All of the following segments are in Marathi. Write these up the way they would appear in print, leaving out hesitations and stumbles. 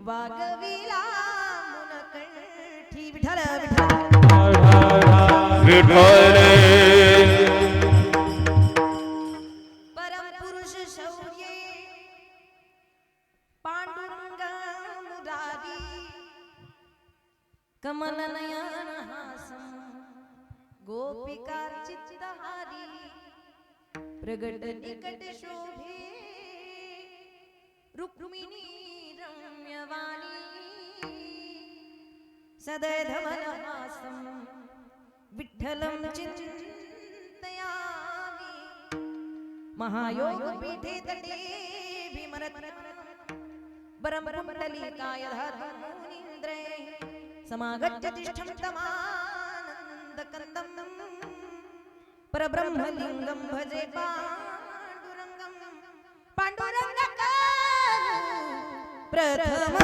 वागविला मुनकंठी विठ्ठल विठ्ठल परम पुरुष शौर्ये पांडुरंग मुरारी कमल नयन हासम गोपिका चित्तहारी प्रगट निकट शोभे रुक्मिणी रम्यवाणी सदैधवनहासं विठ्ठलं चिन्तयामि महायोगपीठे तटे भीमरत्नं परमकुण्डलिकाय धर्ममुनीन्द्रे समागत्य तिष्ठं तमानन्दकन्दं परब्रह्मलिङ्गं भजे पाण्डुरङ्गं पाण्डुरङ्गका प्रथम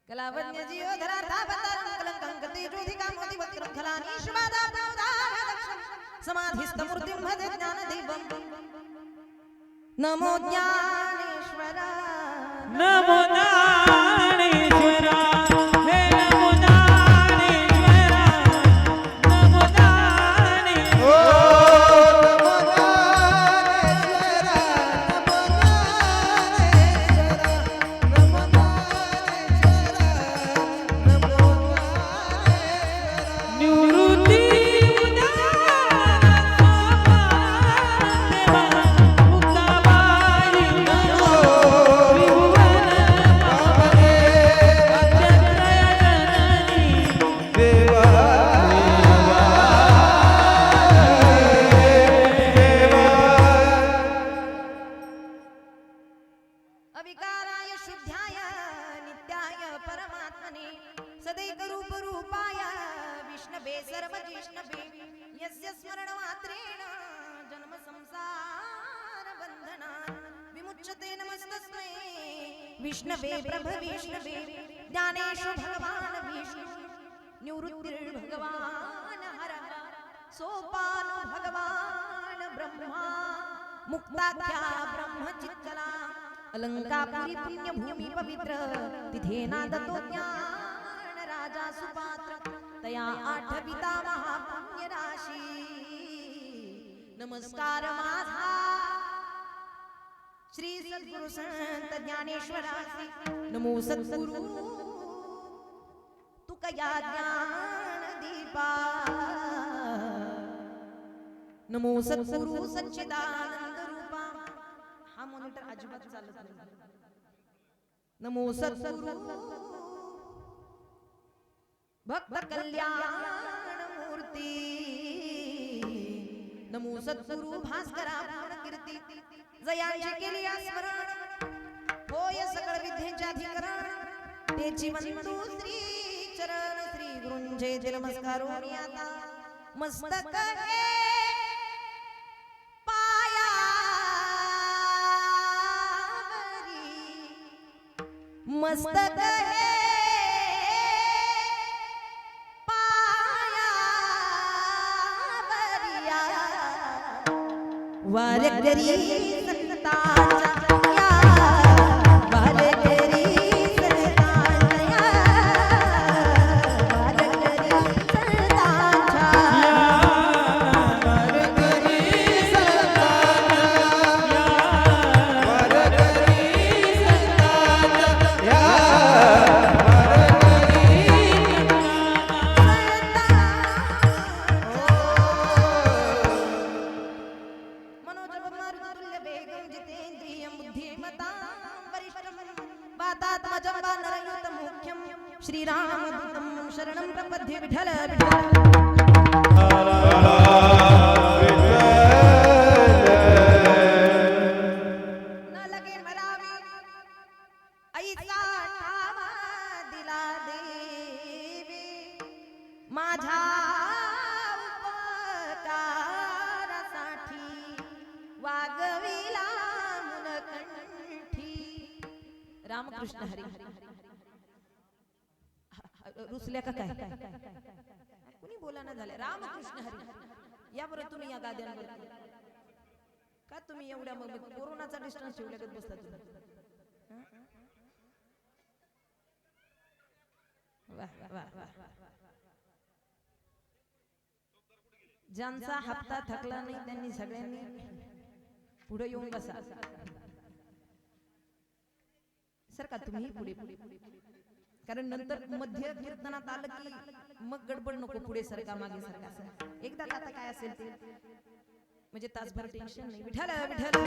कलावन्य जीव धरार्था बंदरं कलंकं गते ज्योतिका मोति वक्त्रं खलानि शुभादाब्दादक्षं समाधिस्थमूर्तिं भजे ज्ञानदेवं नमो ज्ञानेश्वरा नमो ज्ञानेश्वरा अविकाराय शुद्धाय नित्याय परमात्मने सदैकरूप रूपाय विष्णवे सर्वजिष्णवे यस्य स्मरणमात्रेण जन्म संसार बन्धनात् विमुच्यते नमस्तस्मै विष्णवे प्रभविष्णवे ज्ञानेषु भगवान् विष्णु निवृत्तिर्भगवान् हरः सोपानो भगवान् ब्रह्मा मुक्ताख्या ब्रह्मचित्तला अलंकापुरी पुण्य भूमि पवित्र तिथेना दतो ज्ञान राजा सुपात्र तया आठविता महापुण्य राशी नमस्कार माझा श्री सद्गुरु संत ज्ञानेश्वरासी नमो सद्गुरु तुकया ज्ञान दीपा नमो सद्गुरु सच्चिदानंद रूपा हा मॉनिटर अजिबात चालत नाही नमो सद्गुरु भक्त कल्याण मूर्ती नमो सद्गुरु भास्करा पूर्ण कीर्ती जयांची केली स्मरण होय सकळ विद्येच्या अधिकरण तेची वंदू श्री चरण श्री गुरुंचे नमस्कार आता मस्तक हे पायावरी मस्तक हे वारकरी संतांच्या वारकरी संतांच्या वारकरी श्रीरामदूतं शरणं प्रपद्ये विठ्ठल विठ्ठल न लगे मरावी ऐसा ठावा दिला देवी माझ्या उपकारासाठी वागविला मुनकंठी रामकृष्ण हरी रुसल्या का काय कुणी बोला ना झाले रामकृष्ण हरी या बरं तुम्ही या गाद्यांवर का तुम्ही एवढ्या मग कोरोनाचा डिस्टन्स ठेवल्यागत बसता तुम्ही वाह वाह वाह ज्यांचा हप्ता थकला नाही त्यांनी सगळ्यांनी पुढे येऊन बसा सर का तुम्ही पुढे कारण नंतर मध्य कीर्तनात आलं की मग गडबड नको पुढे सरका मागे सरका एकदा आता काय असेल ते म्हणजे तासभर टेन्शन नाही विठ्ठल विठ्ठल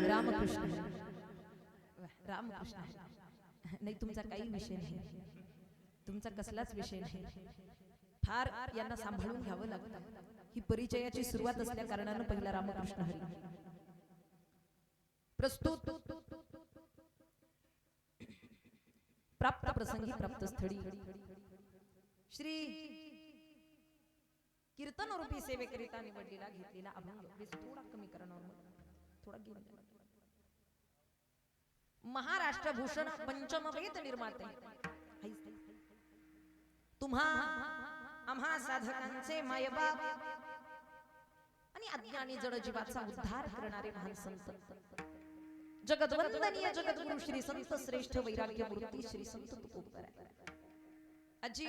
रामकृष्ण रामकृष्ण नाही तुमचा काही विषय नाही तुमचा कसलाच विषय नाही फार यांना सांभाळून घ्यावं लागतं ही परिचयाची सुरुवात असल्या कारणानं पहिला रामकृष्ण हरी प्रस्तुत प्राप्त प्रसंगी प्राप्त स्थळी श्री कीर्तन रूपी सेवेकरिता निवडलेला घेतलेला अभंग थोडा कमी करणार थोडा महाराष्ट्र भूषण पंचम वेद निर्माते तुम्हा आम्हा साधकांचे मायबाप आणि अज्ञानी जडजीवाचा उद्धार करणारे महान संत जगद्वंदनीय जगद्गुरु श्री संत श्रेष्ठ वैराग्य मूर्ती श्री संत तुकोबर अजी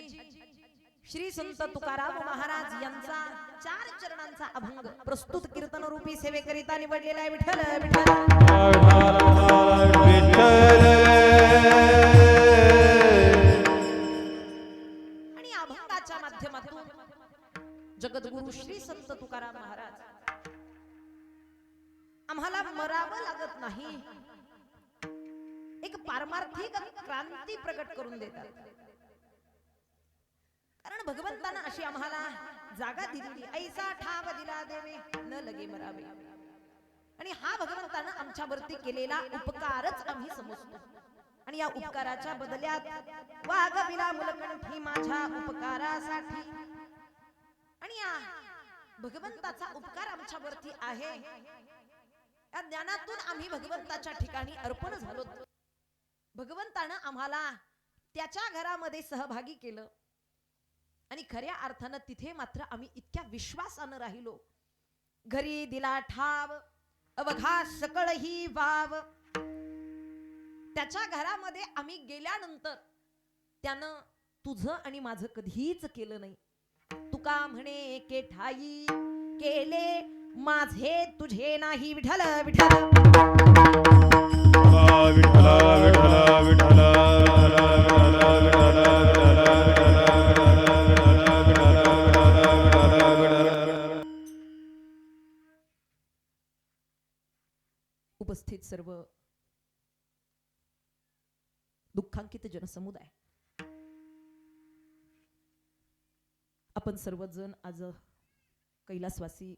श्री संत तुकाराम महाराज यांचा 4 चरणांचा अभंग प्रस्तुत कीर्तन रूपी सेवेकरिता निवडलेला आहे विठ्ठल विठ्ठल जगद्गुरु श्री संत तुकाराम महाराज आम्हाला मरावं लागत नाही एक पारमार्थिक क्रांती प्रकट करून देतात कारण भगवंतानं अशी आम्हाला जागा दिली ऐसा ठाव दिला देवे न लगे मरावे आणि हा भगवंतानं आमच्यावरती केलेला उपकारच आम्ही समजतो आणि या उपकाराच्या बदल्यात वागविला मुलकंठी माझ्या उपकारासाठी आणि या भगवंताचा उपकार आमच्यावरती आहे या ज्ञानातून आम्ही भगवंताच्या ठिकाणी अर्पण झालो भगवंतानं आम्हाला त्याच्या घरामध्ये सहभागी केलं आणि खऱ्या अर्थानं तिथे मात्र आम्ही इतक्या विश्वासानं राहिलो घरी दिला ठाव अवघा सकळ ही वाव त्याच्या घरामध्ये आम्ही गेल्यानंतर त्यानं तुझं आणि माझं कधीच केलं नाही. तुका म्हणे के ठाई केले माझे तुझे नाही विठ्ठल विठ्ठल. उपस्थित सर्व दुःखांकित जनसमुदाय, आपण सर्वजण आज कैलासवासी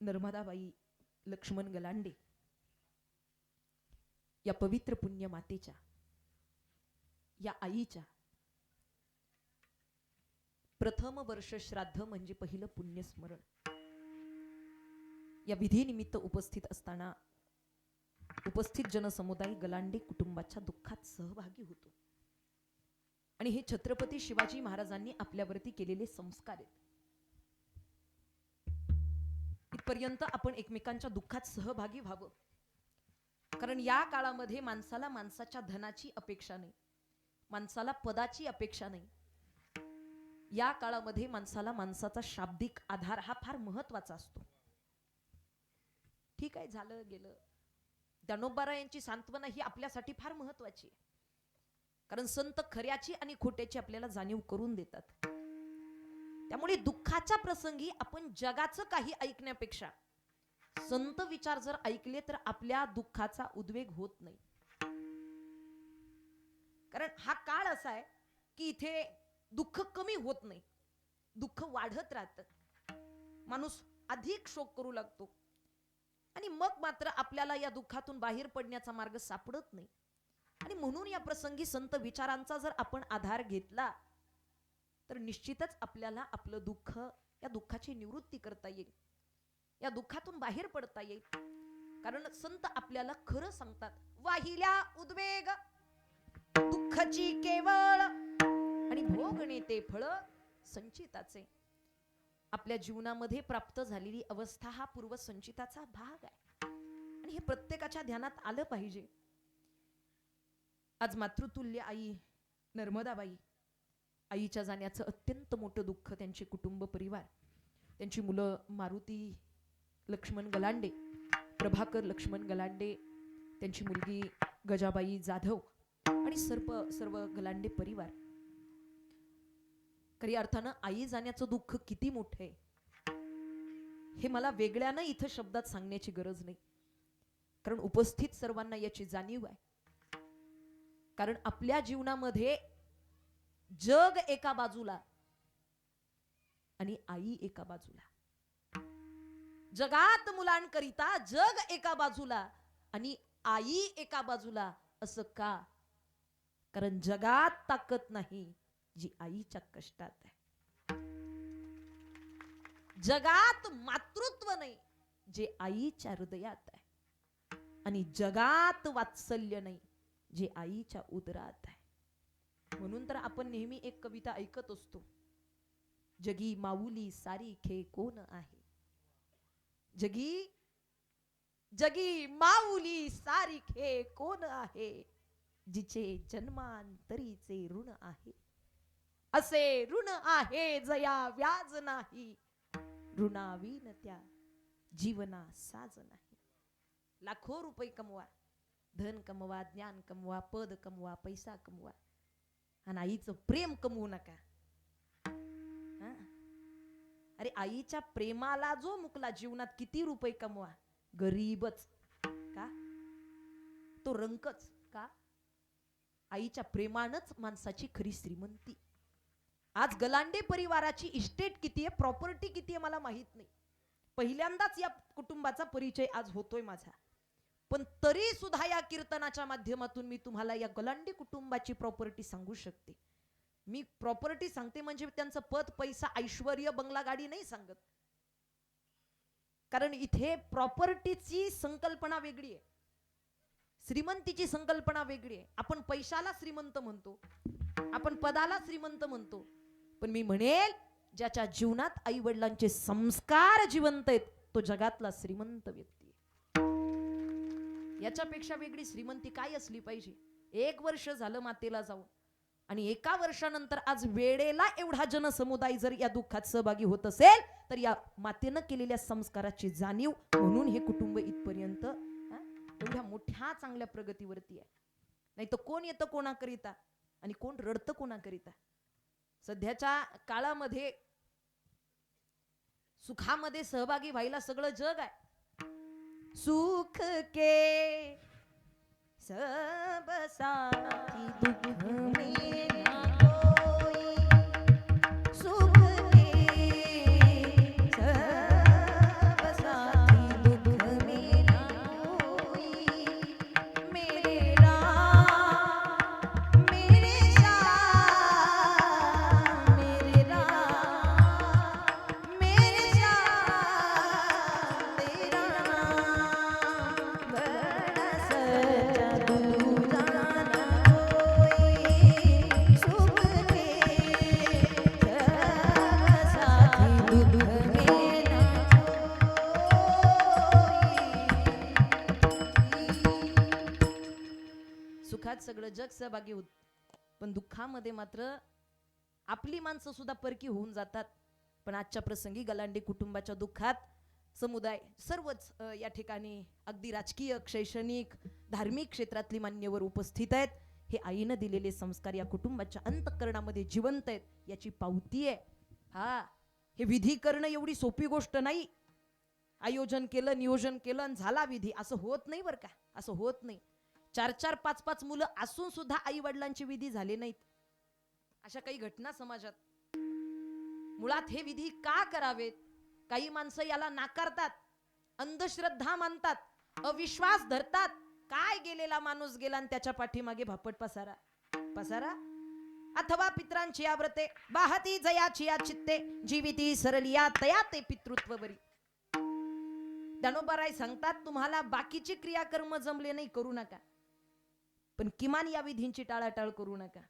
नर्मदाबाई लक्ष्मण गलांडे या पवित्र पुण्य मातेच्या, या आईच्या प्रथम वर्ष श्राद्ध म्हणजे पहिलं पुण्यस्मरण या विधीनिमित्त उपस्थित असताना उपस्थित जनसमुदाय गलांडे कुटुंबाच्या दुःखात सहभागी होतो. आणि हे छत्रपती शिवाजी महाराजांनी आपल्यावरती केलेले संस्कार आहेत. इथपर्यंत आपण एकमेकांच्या दुःखात सहभागी व्हावं. कारण या काळामध्ये माणसाला माणसाच्या धनाची अपेक्षा नाही, माणसाला पदाची अपेक्षा नाही. या काळामध्ये माणसाला माणसाचा शाब्दिक आधार हा फार महत्वाचा असतो. ठीक आहे, झालं गेलं. ज्ञानोबा यांची सांत्वना ही आपल्यासाठी फार महत्वाची आहे. कारण संत खऱ्याची आणि खोट्याची आपल्याला जाणीव करून देतात. त्यामुळे दुःखाच्या प्रसंगी आपण जगाचं काही ऐकण्यापेक्षा संत विचार जर ऐकले तर आपल्या दुःखाचा उद्वेग होत नाही. कारण हा काळ असा आहे की इथे दुःख कमी होत नाही, दुःख वाढत राहतं. माणूस अधिक शोक करू लागतो आणि मग मात्र आपल्याला या दुःखातून बाहेर पडण्याचा मार्ग सापडत नाही. आणि म्हणून या प्रसंगी संत विचारांचा जर आपण आधार घेतला तर निश्चितच आपल्याला आपलं दुःख, या दुःखाची निवृत्ती करता येईल, या दुःखातून बाहेर पडता येईल. कारण संत आपल्याला खरं सांगतात, वाहिल्या उद्वेग दुःखाची केवळ आणि भोगणे ते फळ संचिताचे. आपल्या जीवनामध्ये प्राप्त झालेली अवस्था हा पूर्व संचिताचा भाग आहे आणि हे प्रत्येकाच्या ध्यानात आलं पाहिजे. आज मातृतुल्य आई नर्मदाबाई, आईच्या जाण्याचं अत्यंत मोठं दुःख त्यांचे कुटुंब परिवार, त्यांची मुलं मारुती लक्ष्मण गलांडे, प्रभाकर लक्ष्मण गलांडे, त्यांची मुलगी गजाबाई जाधव आणि सर्व गलांडे परिवार. खरी अर्थानं आई जाण्याचं दुःख किती मोठे हे मला वेगळ्यानं इथं शब्दात सांगण्याची गरज नाही. कारण उपस्थित सर्वांना याची जाणीव आहे. कारण आपल्या जीवनामध्ये जग एका बाजूला आणि आई एका बाजूला. जगात मुलांकरिता जग एका बाजूला आणि आई एका बाजूला. असं का? कारण जगात ताकद नाही जी आईच्या कष्टात आहे. जगात मातृत्व नाही जे आईच्या हृदयात आहे. आणि जगात वात्सल्य नाही जे आईच्या उदरात आहे. म्हणून तर आपण नेहमी एक कविता ऐकत असतो, जगी माऊली सारीखे कोण आहे. जगी जगी माऊली सारीखे कोण आहे, जिचे जन्मांतरीचे ऋण आहे. असे ऋण आहे जया व्याज नाही, ऋणाविन त्या जीवना साज नाही. लाखो रुपये कमवा, धन कमवा, ज्ञान कमवा, पद कमवा, पैसा कमवा, आणि आईचं प्रेम कमवू नका. अरे आईच्या प्रेमाला जो मुकला, जीवनात किती रुपये कमवा, गरीबच का, तो रंकच का. आईच्या प्रेमानच माणसाची खरी श्रीमंती. आज गलांडे परिवाराची इस्टेट किती आहे, प्रॉपर्टी किती आहे मला माहित नाही. पहिल्यांदाच या कुटुंबाचा परिचय आज होतोय माझा. पण तरी सुद्धा या कीर्तनाच्या माध्यमातून मी तुम्हाला या गलांडे कुटुंबाची प्रॉपर्टी सांगू शकते. मी प्रॉपर्टी सांगते म्हणजे त्यांचं पद, पैसा, ऐश्वर्य, बंगला, गाडी नाही सांगत. कारण इथे प्रॉपर्टीची संकल्पना वेगळी आहे, श्रीमंतीची संकल्पना वेगळी आहे. आपण पैशाला श्रीमंत म्हणतो, आपण पदाला श्रीमंत म्हणतो. पण मी म्हणेल ज्याच्या जीवनात आई वडिलांचे संस्कार जिवंत आहेत तो जगातला श्रीमंत व्यक्ती. याच्यापेक्षा वेगळी श्रीमंती काय असली पाहिजे? 1 वर्ष झालं मातेला जाऊन आणि 1 वर्षानंतर आज वेळेला एवढा जनसमुदाय जर या दुःखात सहभागी होत असेल तर या मातेनं केलेल्या संस्काराची जाणीव म्हणून हे कुटुंब इथपर्यंत एवढ्या मोठ्या चांगल्या प्रगतीवरती आहे. नाही तर कोण येतं कोणाकरिता आणि कोण रडतं कोणाकरिता? सध्याच्या काळामध्ये सुखामध्ये सहभागी व्हायला सगळं जग आहे. सुख के सब साथी दुख में ना कोई, सुख के सब साथी दुख में ना कोई, मेरे राम मेरे श्याम मेरे राम मेरे श्याम तेरा नाम बड़ा सच्चा दूजा ना कोई, सुख के सब साथी दुख में ना कोई. सुखात सगळं जग सहभागी होत पण दुःखामध्ये मात्र आपली माणसं सुद्धा परकी होऊन जातात. पण आजच्या प्रसंगी गलांडे कुटुंबाच्या दुःखात समुदाय सर्वच या ठिकाणी अगदी राजकीय, शैक्षणिक, धार्मिक क्षेत्रातली मान्यवर उपस्थित आहेत. हे आईनं दिलेले संस्कार या कुटुंबाच्या अंतःकरणामध्ये जिवंत आहेत याची पावती आहे. हा, हे विधी करणं एवढी सोपी गोष्ट नाही. आयोजन केलं, नियोजन केलं आणि झाला विधी, असं होत नाही बरं का, असं होत नाही. 4-4, 5-5 मुलं असून सुद्धा आई वडिलांचे विधी झाले नाहीत. अशा काही घटना समाजात. मुळात हे विधी का करावेत? काही माणसं याला नाकारतात, अंधश्रद्धा मानतात, अविश्वास धरतात. काय गेलेला माणूस गेला आणि त्याच्या पाठीमागे भापट पसारा पसारा. अथवा पित्रांची या व्रते बाहती जयाची या चित्ते, जीविती सरलिया तया ते पितृत्व बरी. दानोबाराय सांगतात, तुम्हाला बाकीची क्रियाकर्म जमले नाही करू नका, पण किमान या विधींची टाळाटाळ करू नका.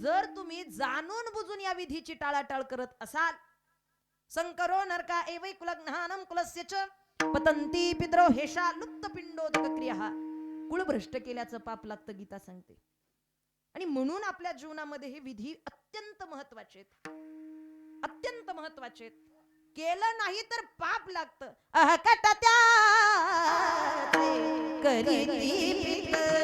जर तुम्ही जाणून बुजून या विधीची टाळाटाळ करत असाल, संकरो नरका एवै कुलग्नहानम कुलस्य च पतंती पितरो हेषा लुप्त पिंडोदक क्रिया. कुळ भ्रष्ट केल्याचं पाप लागतं, गीता सांगते. आणि म्हणून आपल्या जीवनामध्ये हे विधी अत्यंत महत्वाचे आहेत, अत्यंत महत्वाचे आहेत. केलं नाही तर पाप लागतं. अहकट त्याचे करीती पितर,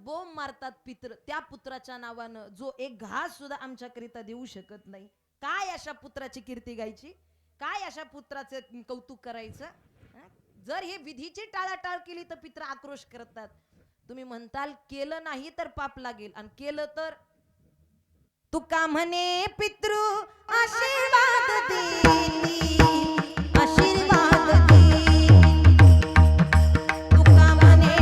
बोंब मारतात पित्र त्या पुत्राच्या नावानं, जो एक घास सुद्धा आमच्याकरिता देऊ शकत नाही. काय अशा पुत्राची कीर्ती गायची? काय अशा पुत्राचं कौतुक करायचं? जर हे विधीची टाळाटाळ केली तर पित्र आक्रोश करतात. तुम्ही म्हणताल केलं नाही तर पाप लागेल, आणि केलं तर तुका म्हणे पितृ आशीर्वाद देती, आशीर्वाद देती. तुका म्हणे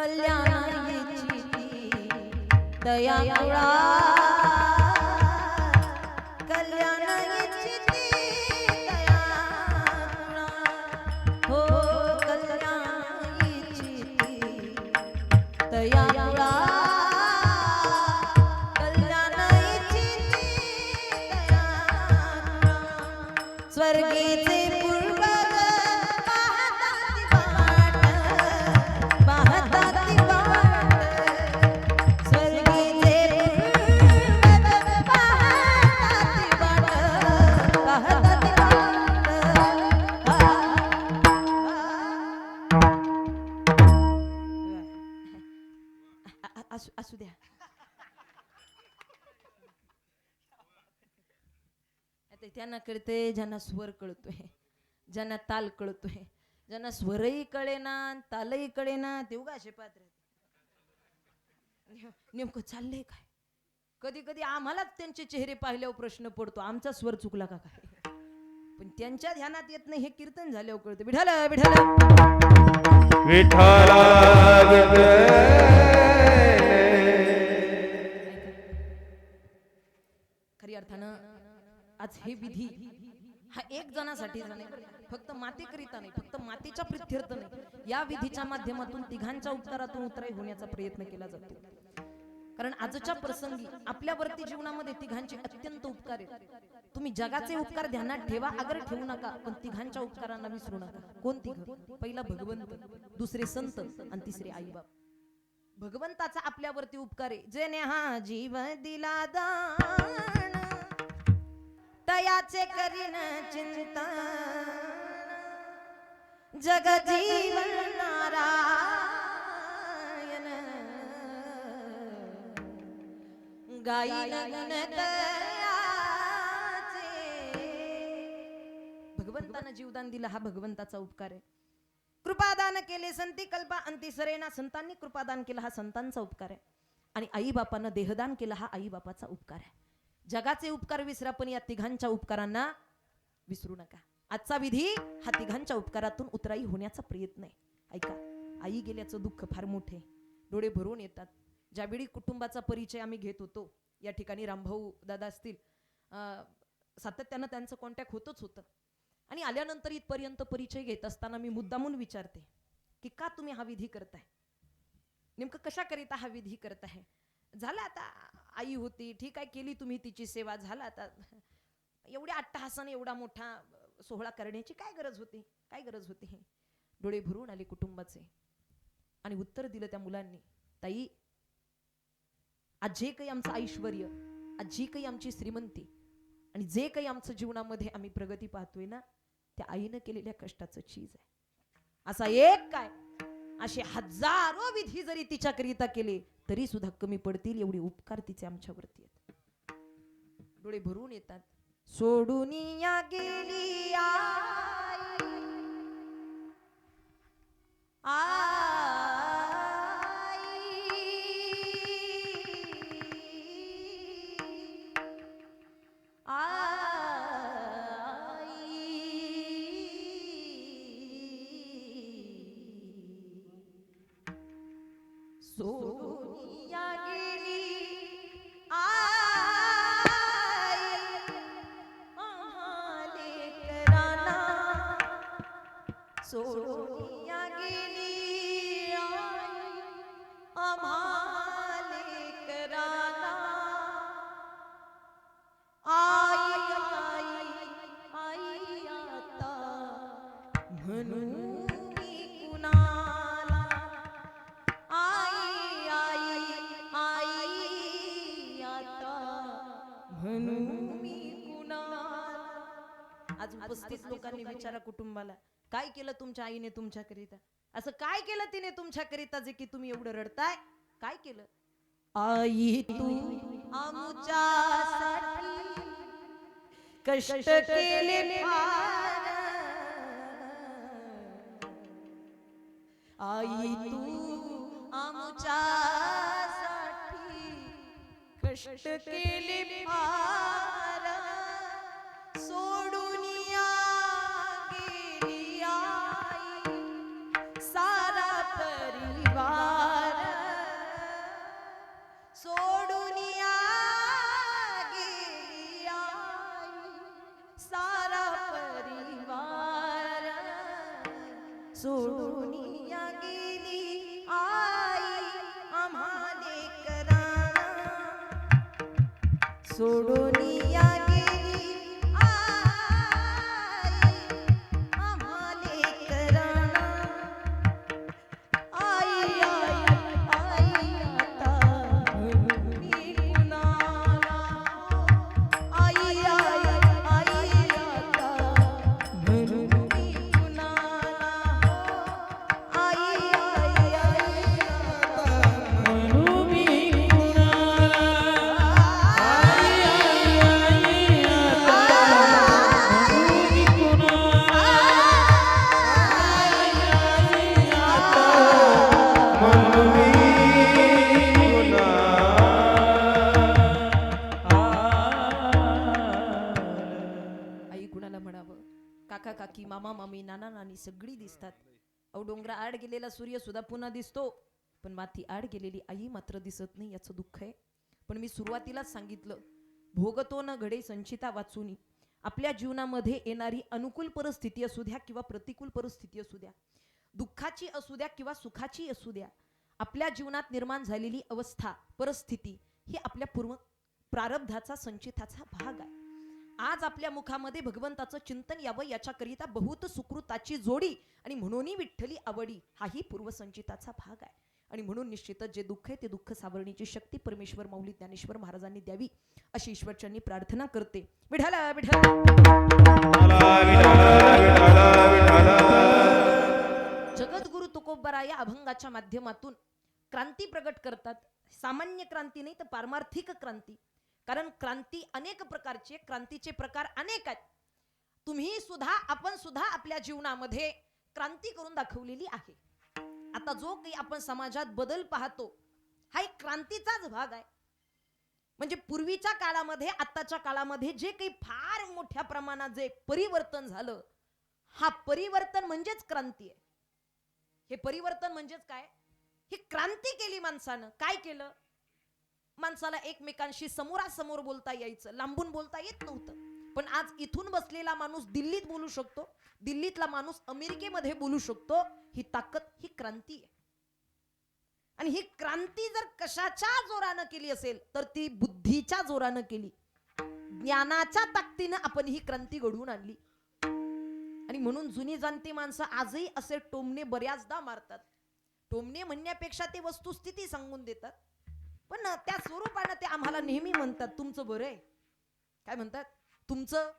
कल्याणाची दया कुळा कल्याणाची दया कुळा हो कल्याणाची दया कुळा कल्याणाची दया कुळा स्वर्गीचे पूर्वज पाहताती वाट स्वर्गीचे पूर्वज पाहताती वाट असू द्या. आता त्यांना कळते ज्यांना स्वर कळतोय, ज्यांना ताल कळतोय, ज्यांना स्वरही कळेना तालही कळेना तेवढा असे पात्र नेमकं चाललंय काय. कधी कधी आम्हालाच त्यांचे चेहरे पाहिल्यावर प्रश्न पडतो आमचा स्वर चुकला का काय. पण त्यांच्या ध्यानात येत नाही हे कीर्तन झाल्यावर कळतं. विठ्ठल विठ्ठल विठ्ठला खरी अर्थानं आज हे विधी हा एक जणासाठीच नाही, फक्त मातेकरिता नाही, फक्त मातेच्या प्रित्यर्थ नाही. या विधीच्या माध्यमातून तिघांच्या उपकारातून उतराई होण्याचा प्रयत्न केला जातो. कारण आजच्या प्रसंगी आपल्यावरती जीवनामध्ये तिघांचे अत्यंत उपकार आहेत. तुम्ही जगाचे उपकार ध्यानात ठेवा अगर ठेवू नका, पण तिघांच्या उपकारांना विसरू नका. कोण तिघ? पहिला भगवंत, दुसरे संत आणि तिसरे आईबाप. भगवंताचा आपल्यावरती उपकार आहे. जेने हा जीव दिला दान तयाचे करीन चिंता जग जीवन नारायण गायीन गुण तयाचे. भगवंतानं जीवदान दिलं हा भगवंताचा उपकार आहे. कृपादान केले संती कल्पा अंती सरेना संतांनी कृपादान केलं हा संतांचा उपकार आहे. आणि आई बापानं देहदान केलं हा आई बापाचा उपकार आहे. जगाचे उपकार विसरा पण या तिघांच्या उपकारांना विसरू नका. आजचा विधी हा तिघांच्या उपकारातून उतराई होण्याचा प्रयत्न आहे. ऐका, आई गेल्याचं दुःख फार मोठे, डोळे भरून येतात. ज्यावेळी कुटुंबाचा परिचय आम्ही घेत होतो, या ठिकाणी रामभाऊ दादा असतील, सातत्यानं त्यांचं कॉन्टॅक्ट होतच होतं. आणि आल्यानंतर इथपर्यंत परिचय घेत असताना मी मुद्दामून विचारते की का तुम्ही हा विधी करताय, नेमकं कशाकरिता हा विधी करताय. झालं आता आई होती ठीक आहे, केली तुम्ही तिची सेवा, झाला आता एवढ्या अट्टहासाने एवढा मोठा सोहळा करण्याची काय गरज होती, काय गरज होती. डोळे भरून आले कुटुंबाचे आणि उत्तर दिलं त्या मुलांनी, ताई आज जे काही आमचं ऐश्वर्य, आज जी काही आमची श्रीमंती आणि जे काही आमचं जीवनामध्ये आम्ही प्रगती पाहतोय ना, त्या आईनं केलेल्या कष्टाचं चीज आहे. असा एक काय असे हजारो विधी जरी तिच्याकरिता केले तरी सुद्धा कमी पडतील एवढे उपकार तिचे आमच्यावरती आहेत. डोळे भरून येतात. सोडून या गेली आई, सोनिया गेली आई लेकरांना, सोनिया गेली आई लेकरांना. आई आई आई आता म्हणून मी कुणाला, आज उपस्थित लोकांनी विचारा कुटुंबाला, काय केलं तुमच्या आईने तुमच्याकरिता, असं काय केलं तिने तुमच्याकरिता जे की तुम्ही एवढं रडताय, काय केलं. आई तू आमच्यासाठी कष्ट केले फार, आई तू आमच्यासाठी कष्ट केले फार, सोडून या गेली आई सारा परिवार. सोडून या गेली आई आम्हा लेकरांना सोडून या गेली आई आम्हा लेकरांना आई आई आई आता मी कुणाला आई आई आई आता मी कुणाला आई आई आई आता म्हणू मी कुणाला आई आई आता म्हणू मी कुणाला आई आता म्हणू मी आई कुणाला म्हणावं काका काकी मामा मामी नाना नानी सगळी दिसतात अहो डोंगरा आड गेलेला सूर्य सुद्धा पुन्हा दिसतो पण माती आड गेलेली आई मात्र दिसत नाही याचं दुःख आहे. पण मी सुरुवातीलाच सांगितलं भोगतो न घडे संचिता वाचुनी. आपल्या जीवनामध्ये येणारी अनुकूल परिस्थिती असू द्या किंवा प्रतिकूल परिस्थिती असू द्या, दुःखाची असू द्या किंवा सुखाची असू द्या, आपल्या जीवनात निर्माण झालेली अवस्था परिस्थिती ही आपल्या पूर्व प्रारब्धाचा संचिताचा भाग आहे. आज आपल्या मुखामध्ये भगवंताचं चिंतन यावं याच्याकरिता बहुत सुकृताची जोडी आणि म्हणून विठ्ठली आवडी हाही पूर्वसंचिताचा भाग आहे. आणि म्हणून निश्चितच जे दुःख आहे ते दुःख सावरण्याची शक्ती परमेश्वर माऊली ज्ञानेश्वर महाराजांनी द्यावी अशी ईश्वरचरणी प्रार्थना करते. विठ्ठला विठ्ठला जगद्गुरु तुकोबराय या अभंगाच्या माध्यमातून क्रांती प्रगट करतात. सामान्य क्रांती नाही तर पारमार्थिक क्रांती. कारण क्रांती अनेक प्रकारचे, क्रांतीचे प्रकार अनेक आहेत. तुम्ही सुद्धा आपण सुद्धा आपल्या जीवनामध्ये क्रांती करून दाखवलेली आहे. आता जो काही आपण समाजात बदल पाहतो हा एक क्रांतीचाच भाग आहे. म्हणजे पूर्वीच्या काळामध्ये आताच्या काळामध्ये जे काही फार मोठ्या प्रमाणात जे परिवर्तन झालं हा परिवर्तन म्हणजेच क्रांती आहे. हे परिवर्तन म्हणजेच काय? ही क्रांती केली माणसानं. काय केलं? माणसाला एकमेकांशी समोरासमोर बोलता यायचं, लांबून बोलता येत नव्हतं. पण आज इथून बसलेला माणूस दिल्लीत बोलू शकतो, दिल्लीतला माणूस अमेरिकेमध्ये बोलू शकतो. ही ताकद, ही क्रांती आहे. आणि ही क्रांती जर कशाच्या जोरानं केली असेल तर ती बुद्धीच्या जोरानं केली, ज्ञानाच्या ताकदीनं आपण ही क्रांती घडवून आणली. आणि म्हणून जुनी जाणती माणसं आजही असे टोमणे बऱ्याचदा मारतात. टोमणे म्हणण्यापेक्षा ते वस्तुस्थिती सांगून देतात. पण त्या स्वरूपानं ते आम्हाला नेहमी म्हणतात तुमचं बरं आहे. काय म्हणतात? तुमचं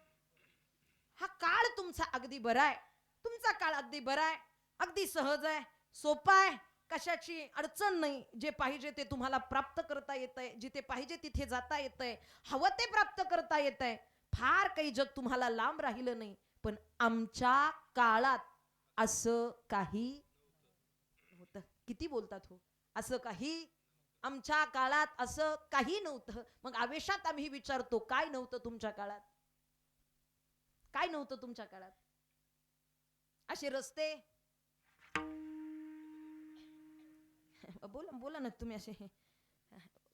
हा काळ तुमचा अगदी बरा आहे, तुमचा काळ अगदी बरा आहे, अगदी सहज आहे, सोपा आहे, कशाची अडचण नाही. जे पाहिजे ते तुम्हाला प्राप्त करता येतंय, जिथे पाहिजे तिथे जाता येतंय, हवं ते प्राप्त करता येतंय. फार काही जग तुम्हाला लांब राहिलं नाही. पण आमच्या काळात असं काही होतं. किती बोलतात हो, असं काही आमच्या काळात असं काही नव्हतं. मग आवेशात आम्ही विचारतो काय नव्हतं तुमच्या काळात? काय नव्हतं तुमच्या काळात? असे रस्ते बोला बोला ना तुम्ही. असे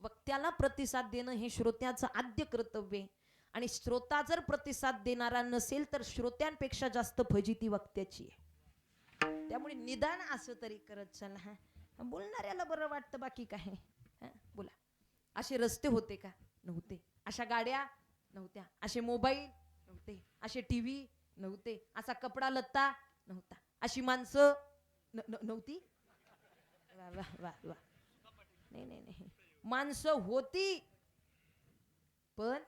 वक्त्याला प्रतिसाद देणं हे श्रोत्याचं आद्य कर्तव्य आहे. आणि श्रोता जर प्रतिसाद देणारा नसेल तर श्रोत्यांपेक्षा जास्त फजिती वक्त्याची आहे. त्यामुळे निदान असं तरी करत चला, बोलणाऱ्याला बरं वाटतं, बाकी काय. बोला. असे रस्ते होते का? नव्हते. अशा गाड्या नव्हत्या, असे मोबाईल नव्हते, असे टीव्ही नव्हते, असा कपडा लत्ता नव्हता, अशी माणसं नव्हती. वा वा वा वा. नाही नाही नाही, माणसं होती पण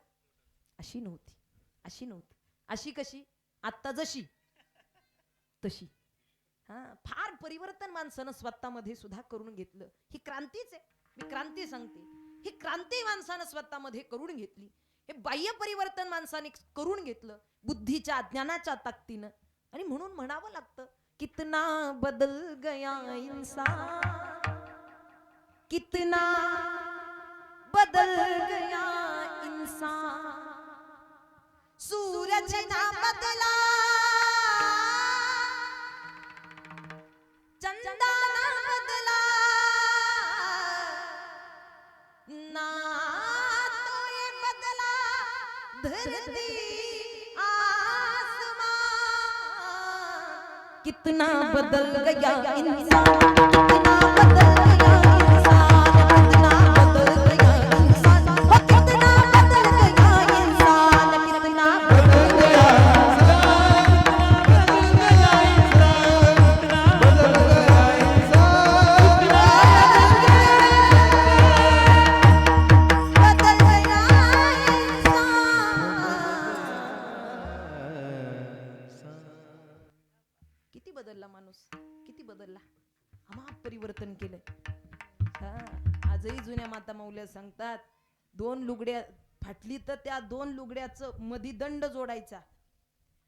अशी नव्हती, अशी नव्हती. अशी कशी? आत्ता जशी तशी. फार परिवर्तन माणसानं स्वतःमध्ये सुद्धा करून घेतलं. ही क्रांतीच आहे. मी क्रांती सांगते, ही क्रांती माणसानं स्वतःमध्ये करून घेतली. हे बाह्य परिवर्तन माणसाने करून घेतलं बुद्धीच्या ज्ञानाच्या ताकदीनं. आणि म्हणून म्हणावं लागतं कितना बदल गया इंसान, कितना बदल गया इंसान. सूरज ना बदला, चंदा ना बदला, ना तो ये बदला धरती आसमान. कितना बदल गया इंसान, कितना बदल गया इंसान, कितना बदल गया इंसान, ओ कितना बदल गया इंसान, कितना बदल गया बदल गया इंसान. किती बदलला माणूस, किती बदलला, अमाप परिवर्तन केलं. हा, आजही जुन्या माता मौल्या सांगतात, दोन लुगड्या फाटली तर त्या दोन लुगड्याचं मधी दंड जोडायचा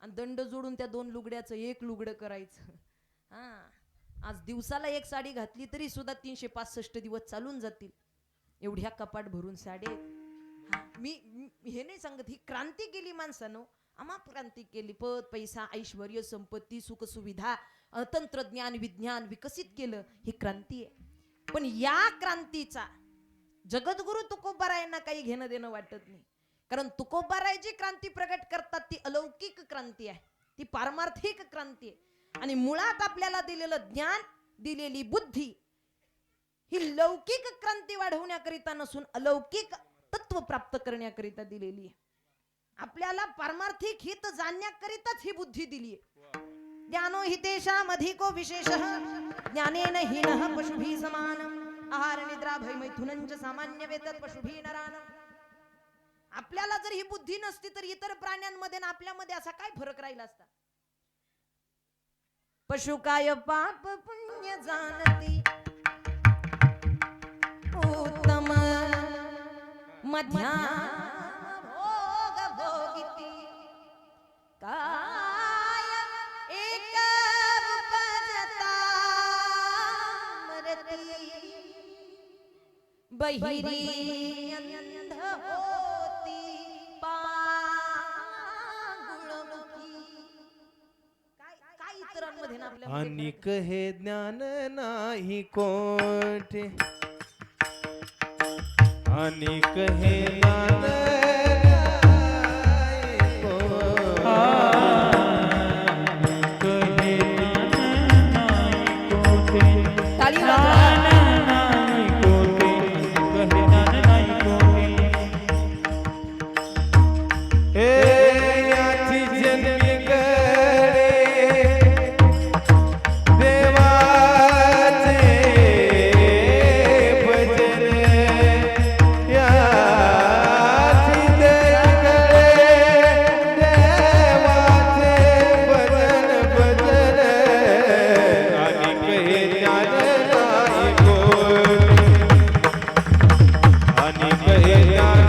आणि दंड जोडून त्या दोन लुगड्याचं एक लुगडं करायचं. हा, आज दिवसाला एक साडी घातली तरी सुद्धा 365 दिवस चालून जातील, एवढ्या कपाट भरून साडे. मी हे नाही सांगत, ही क्रांती केली माणसानं, अमाप क्रांती केली. पद पैसा ऐश्वर्य संपत्ती सुख सुविधा तंत्रज्ञान विज्ञान विकसित केलं, ही क्रांती आहे. पण या क्रांतीचा जगद्गुरु तुकोबारायांना काही घेणं देणं वाटत नाही. कारण तुकोबाराय जी क्रांती प्रगट करतात ती अलौकिक क्रांती आहे, ती पारमार्थिक क्रांती आहे. आणि मुळात आपल्याला दिलेलं ज्ञान, दिलेली बुद्धी ही लौकिक क्रांती वाढवण्याकरिता नसून अलौकिक तत्व प्राप्त करण्याकरिता दिलेली आहे. आपल्याला पारमार्थिक हित जाणण्याकरिताच ही बुद्धी दिली आहे. ज्ञानो हितेशामधिको विशेषः ज्ञानेन हीनः पशुभिः समानम् आहार निद्रा भय मैथुनञ्च सामान्य वेतत् पशुभिः नरानम्. आपल्याला जर ही बुद्धी नसती तर इतर प्राण्यांमध्ये आणि आपल्यामध्ये असा काय फरक राहिला असता. पशु काय पाप पुण्य जाणती उत्तम मध्या भोग भोगिती काय एक उपजता मरती बहिरी अंध होती पांगुळमुखी. काय इतरांमध्ये ना आपल्या अनिक हे ज्ञान नाही कोठे, अनिक हे ज्ञान नाही कोठे. टाळी वाजवा. हे याची जन्मी गडे देवाचे भजन, याची जन्मी गडे देवाचे भजन भजन. अनिक हे ज्ञान नाही कोठे, अनिक हे ज्ञान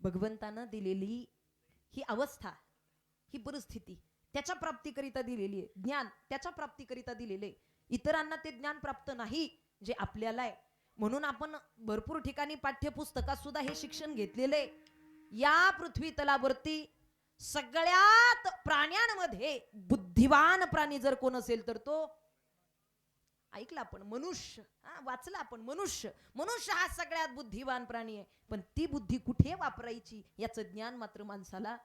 भगवंतानं दिलेली ही अवस्था, ही परिस्थिती त्याच्या प्राप्तीकरिता दिलेली आहे. ज्ञान त्याच्या प्राप्तीकरिता दिलेले, इतरांना ते ज्ञान प्राप्त नाही जे आपल्याला आहे. म्हणून आपण भरपूर ठिकाणी पाठ्यपुस्तकात सुद्धा हे शिक्षण घेतलेले. या पृथ्वी तलावरती सगळ्यात प्राण्यांमध्ये बुद्धिवान प्राणी जर कोण असेल तर तो, ऐकला आपण, मनुष्य. वाचला आपण, मनुष्य. मनुष्य हा सगळ्यात बुद्धिवान प्राणी आहे. पण ती बुद्धी कुठे वापरायची याचं ज्ञान मात्र माणसाला.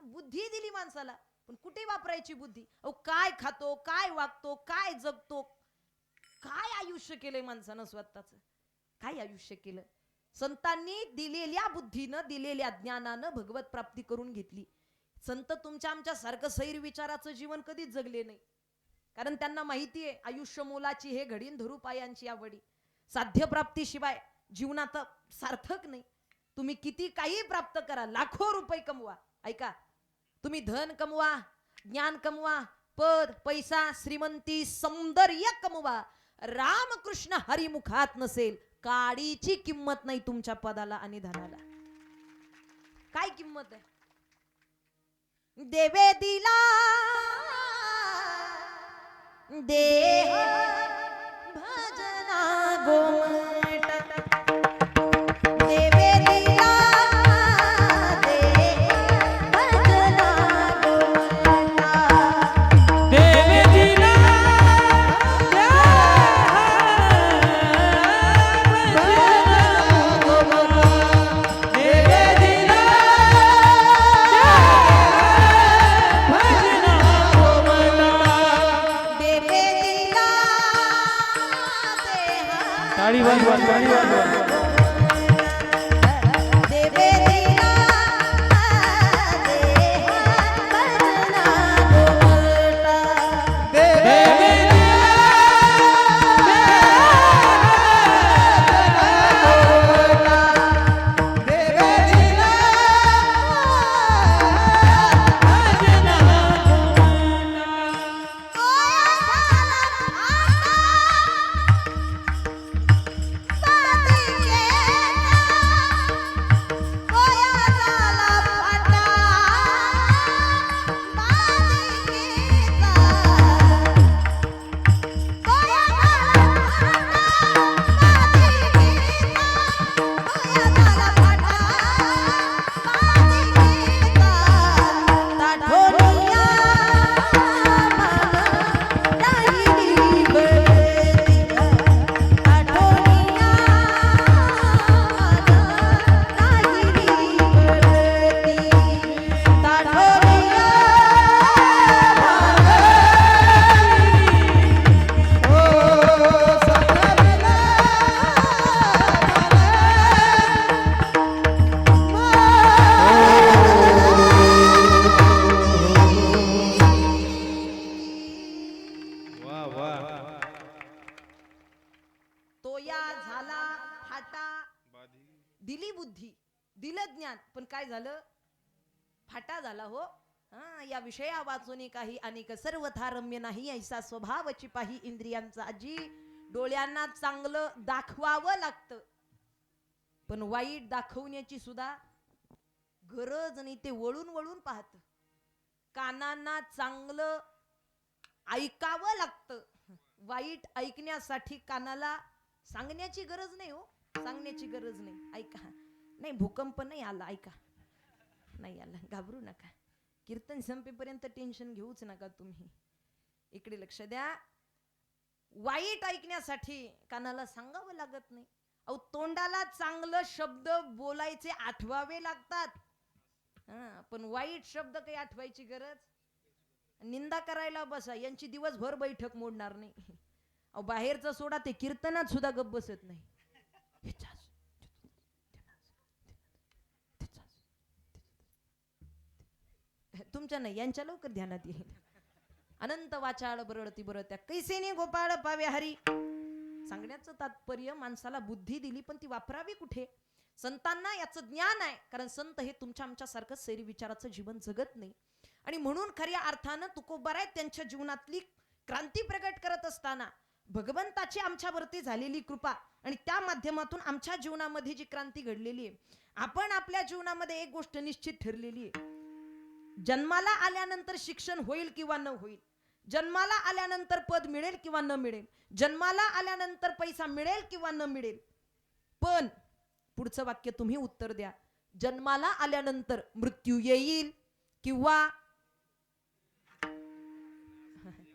बुद्धी दिली माणसाला, पण कुठे वापरायची बुद्धी. अहो, काय खातो, काय वागतो, काय जगतो, काय आयुष्य केलंय माणसानं स्वतःच, काय आयुष्य केलं. संतांनी दिलेल्या बुद्धीनं, दिलेल्या ज्ञानानं भगवत प्राप्ती करून घेतली. संत तुमच्या आमच्या सारखं सैर विचाराचं जीवन कधीच जगले नाही. कारण त्यांना माहिती आहे आयुष्य मोलाची हे घडीन धरू पायांची आवडी. साध्य प्राप्ती शिवाय जीवनात सार्थक नाही. तुम्ही किती काही प्राप्त करा, लाखो रुपये कमवा, ऐका, तुम्ही धन कमवा, ज्ञान कमवा, पद पैसा श्रीमंती सौंदर्य कमवा, रामकृष्ण हरिमुखात नसेल काडीची किंमत नाही तुमच्या पदाला आणि धनाला. काय किंमत आहे? देवे दिला देह भजना गोमट. देवे दिला देह भजना गोमट. देवे दिला देवे दिला देह ताळी वाजवा ताळी वाजवा. देवे दिला देह भजना गोमट. वा वा. तोया झाला फाटा, दिली बुद्धी दिलं ज्ञान, पण काय झालं? फाटा झाला हो. या विषया वाचून काही अनेक सर्वथा रम्य नाही ऐसा स्वभावची पाही इंद्रियांचा. आजी डोळ्यांना चांगलं दाखवावं लागतं, पण वाईट दाखवण्याची सुद्धा गरज नाही. ते वळून वळून पाहत. कानांना चांगलं ऐकावं लागतं, वाईट ऐकण्यासाठी कानाला सांगण्याची गरज नाही हो. सांगण्याची गरज नाही. ऐका. नाही भूकंप नाही आला, ऐका. नाही आला, घाबरू नका. कीर्तन संपेपर्यंत टेन्शन घेऊच नका तुम्ही. इकडे लक्ष द्या. वाईट ऐकण्यासाठी कानाला सांगावं लागत नाही. अहो तोंडाला चांगलं शब्द बोलायचे आठवावे लागतात, पण वाईट शब्द काही आठवायची गरज. निंदा करायला बसा, यांची दिवसभर बैठक मोडणार नाही. अहो बाहेरचा सोडा, ते कीर्तनात सुद्धा गप्प बसत नाही. तुमच्या नाही, यांच्या लवकर ध्यानात येईल. अनंत वाचाळ बरळती बरत्या कैसेने गोपाळ पावे हरी. सांगण्याचं तात्पर्य माणसाला बुद्धी दिली, पण ती वापरावी कुठे? संतांना याचं ज्ञान आहे, कारण संत हे तुमच्या आमच्या सारखं सैरी विचाराचं जीवन जगत नाही. आणि म्हणून खऱ्या अर्थानं तुकोबाराय त्यांच्या जीवनातली क्रांती प्रगट करत असताना भगवंताची आमच्यावरती झालेली कृपा आणि त्या माध्यमातून आमच्या जीवनामध्ये जी क्रांती घडलेली आहे. आपण आपल्या जीवनामध्ये एक गोष्ट निश्चित ठरलेली आहे, जन्माला आल्यानंतर शिक्षण होईल किंवा न होईल, जन्माला आल्यानंतर पद मिळेल किंवा न मिळेल, जन्माला आल्यानंतर पैसा मिळेल किंवा न मिळेल, पण पुढचं वाक्य तुम्ही उत्तर द्या, जन्माला आल्यानंतर मृत्यू येईल किंवा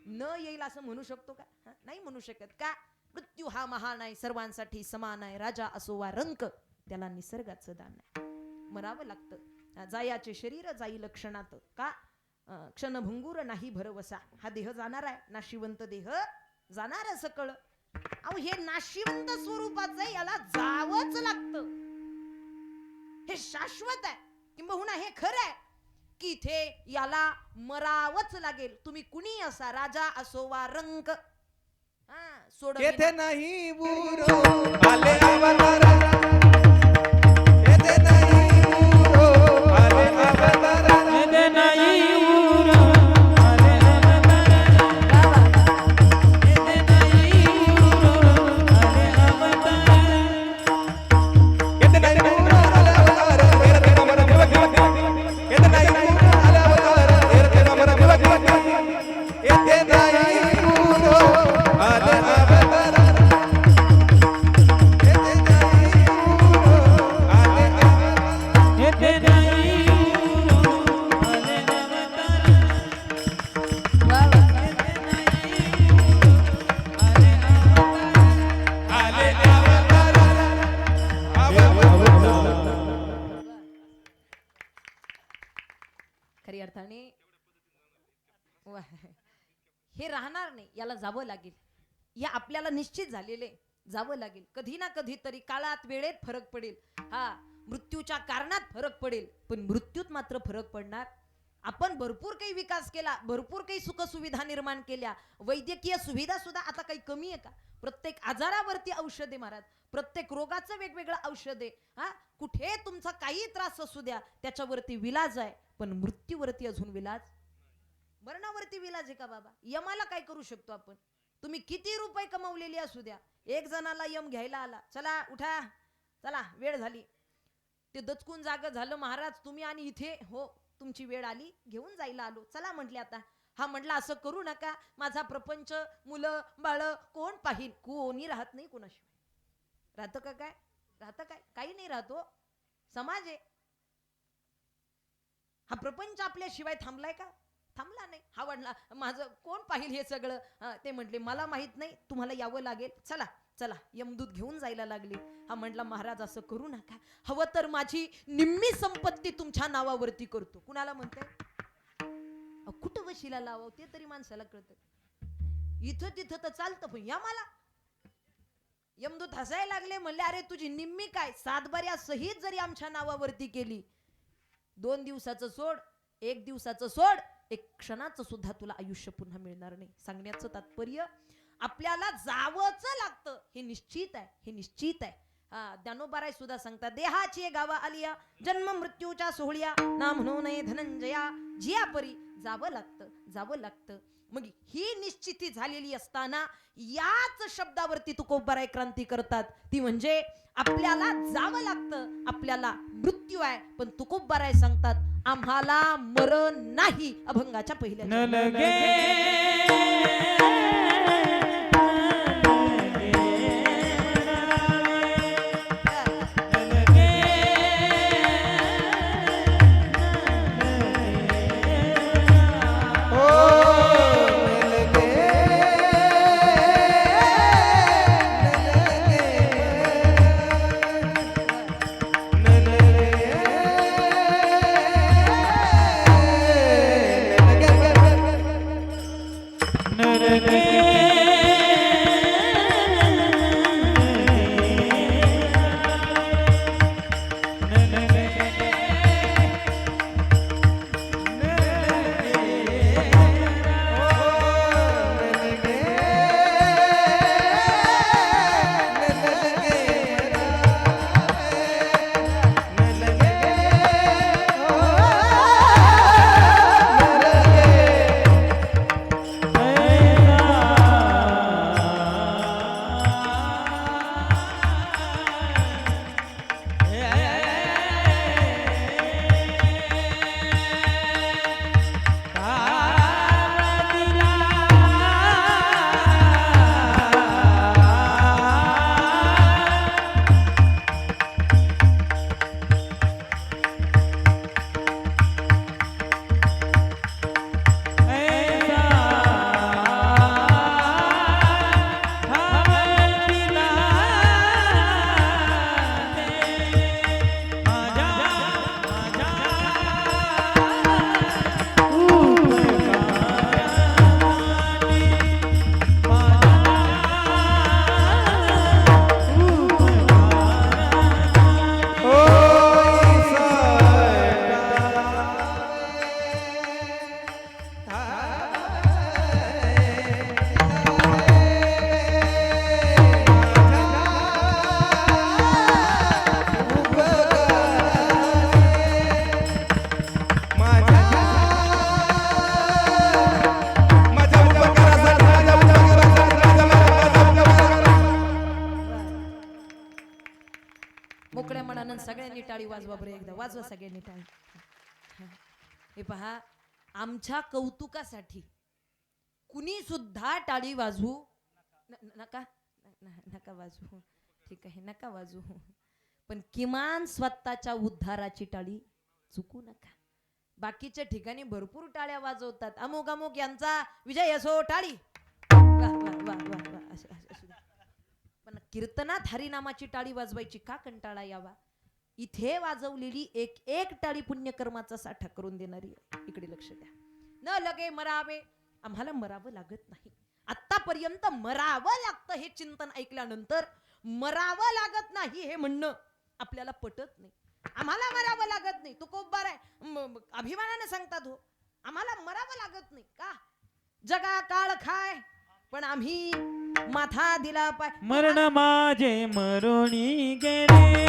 न येईल असं म्हणू शकतो का? नाही म्हणू शकत. का? मृत्यू हा महान आहे, सर्वांसाठी समान आहे, राजा असो वा रंक, त्याला निसर्गाचं दान आहे. मरावं लागतं. जायाचे शरीर जाई लक्षणात, का क्षणभंगूर नाही भरवसा. हा देह जाणार आहे, नाशिवंत देह जाणार सकळ. अहो हे नाशिवंत स्वरूपाचं, याला जावंच लागतं. हे शाश्वत आहे, किंबहुना हे खरं आहे की इथे याला मरावच लागेल. तुम्ही कुणी असा, राजा असो वा रंक, येथे नाही बुरो आले अवतारा, येथे नाही बुरो आले अवतारा, येथे नाही उर आले अवतारा, येथे नाही उर आणि वा. हे राहणार नाही, याला जावं लागेल. या आपल्याला निश्चित झालेले जावं लागेल. कधी ना कधी तरी काळात वेळेत फरक पडेल. हा, मृत्यूच्या कारणात फरक पडेल, पण मृत्यूत मात्र फरक पडणार. आपण भरपूर काही विकास केला, भरपूर काही सुखसुविधा निर्माण केल्या. वैद्यकीय सुविधा सुद्धा आता काही कमी आहे का? प्रत्येक आजारावरती औषध आहे महाराज, प्रत्येक रोगाचं वेगवेगळं औषध आहे. हा, कुठे तुमचा काही त्रास असू द्या त्याच्यावरती विलाज आहे, पण मृत्यूवरती अजून विलाज, मरणावरती विलाज आहे का बाबा? यमाला काय करू शकतो आपण? तुम्ही किती रुपये कमवलेले असू द्या, एक जणाला यम घ्यायला आला, चला उठा, चला वेळ झाली, ते दचकून जाग झालं, महाराज तुम्ही आणि इथे, हो तुमची वेळ आली, घेऊन जायला आलो, चला म्हटले आता. हा म्हटला असं करू नका, माझा प्रपंच, मुलं बाळ कोण पाहिल? कोणी राहत नाही कोणाशिवाय. राहतं का? काय राहतं? काय काही नाही राहतो. समाज आहे हा. प्रपंच आपल्याशिवाय थांबलाय का? थांबला नाही. हा म्हणला माझं कोण पाहिल हे सगळं? ते म्हटले मला माहित नाही, तुम्हाला यावं लागेल, चला चला. यमदूत घेऊन जायला लागले. हा म्हटला महाराज असं करू नका, हवं तर माझी निम्मी संपत्ती तुमच्या नावावरती करतो. कुणाला म्हणते? कुठं वशिला लावाव ते तरी माणसाला कळतं. इथं तिथं तर चालतं, पण या मला यमदूत हसायला लागले. म्हणले अरे तुझी निम्मी काय, सातबाऱ्या सहित जरी आमच्या नावावरती केली, 2 दिवसाचं सोड, 1 दिवसाचं सोड, 1 क्षणाचं सुद्धा तुला आयुष्य पुन्हा मिळणार नाही. सांगण्याचं तात्पर्य आपल्याला जावंच लागतं, हे निश्चित आहे, हे निश्चित आहे. ज्ञानोबाराय सुद्धा सांगतात, देहाची गावा आलिया, जन्म मृत्यूच्या सोहळ्या, ना म्हणू नये धनंजया, जिया परी जावं लागतं, जावं लागतं. मग ही निश्चिती झालेली असताना याच शब्दावरती तुकोबाराय क्रांती करतात, ती म्हणजे आपल्याला जावं लागतं, आपल्याला मृत्यू आहे, पण तुकोबाराय सांगतात आम्हाला मरण नाही. अभंगाच्या पहिल्या न लगे मोकळ्या मनानं सगळ्यांनी टाळी वाजवा बरं, एकदा वाजवा सगळ्यांनी टाळी. हे पहा, आमच्या कौतुकासाठी कुणी सुद्धा टाळी वाजवू नका, नका वाजवू, ठीक आहे नका वाजवू, पण किमान स्वतःच्या उद्धाराची टाळी चुकू नका. बाकीच्या ठिकाणी भरपूर टाळ्या वाजवतात, अमुक अमुक यांचा विजय असो, टाळी वा वा वा वा वा असं. पण कीर्तनात हरिनामाची टाळी वाजवायची का कंटाळा यावा? इथे वाजवलेली एक एक टाळी पुण्यकर्माचा साठा करून देणारी आहे. इकडे लक्ष द्या. न लगे मरावे, आम्हाला मरावं लागत नाही. आतापर्यंत मरावं लागतं हे चिंतन ऐकल्यानंतर मरावं लागत नाही हे म्हणणं आपल्याला पटत नाही. आम्हाला मरावं लागत नाही, तुकोबार आहे अभिमानाने सांगतात हो, आम्हाला मरावं लागत नाही का? जगा काळ खाय पण आम्ही माथा दिला पाय. मरण माझे मरुणी गेले,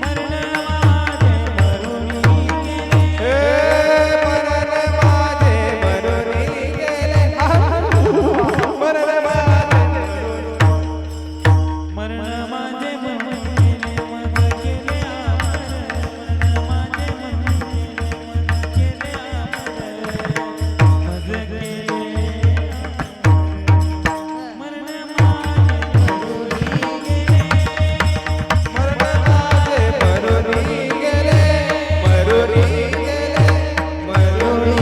मरण माझे मरुणी गेले, हे मरण माझे मरुनी गेले, मरण मरण माझे मरुणी गेले, मग गेले आमर, मरण माझे मरुणी गेले, मग गेले मरण मरुनी गेले, मरुनी गेले, मरुनी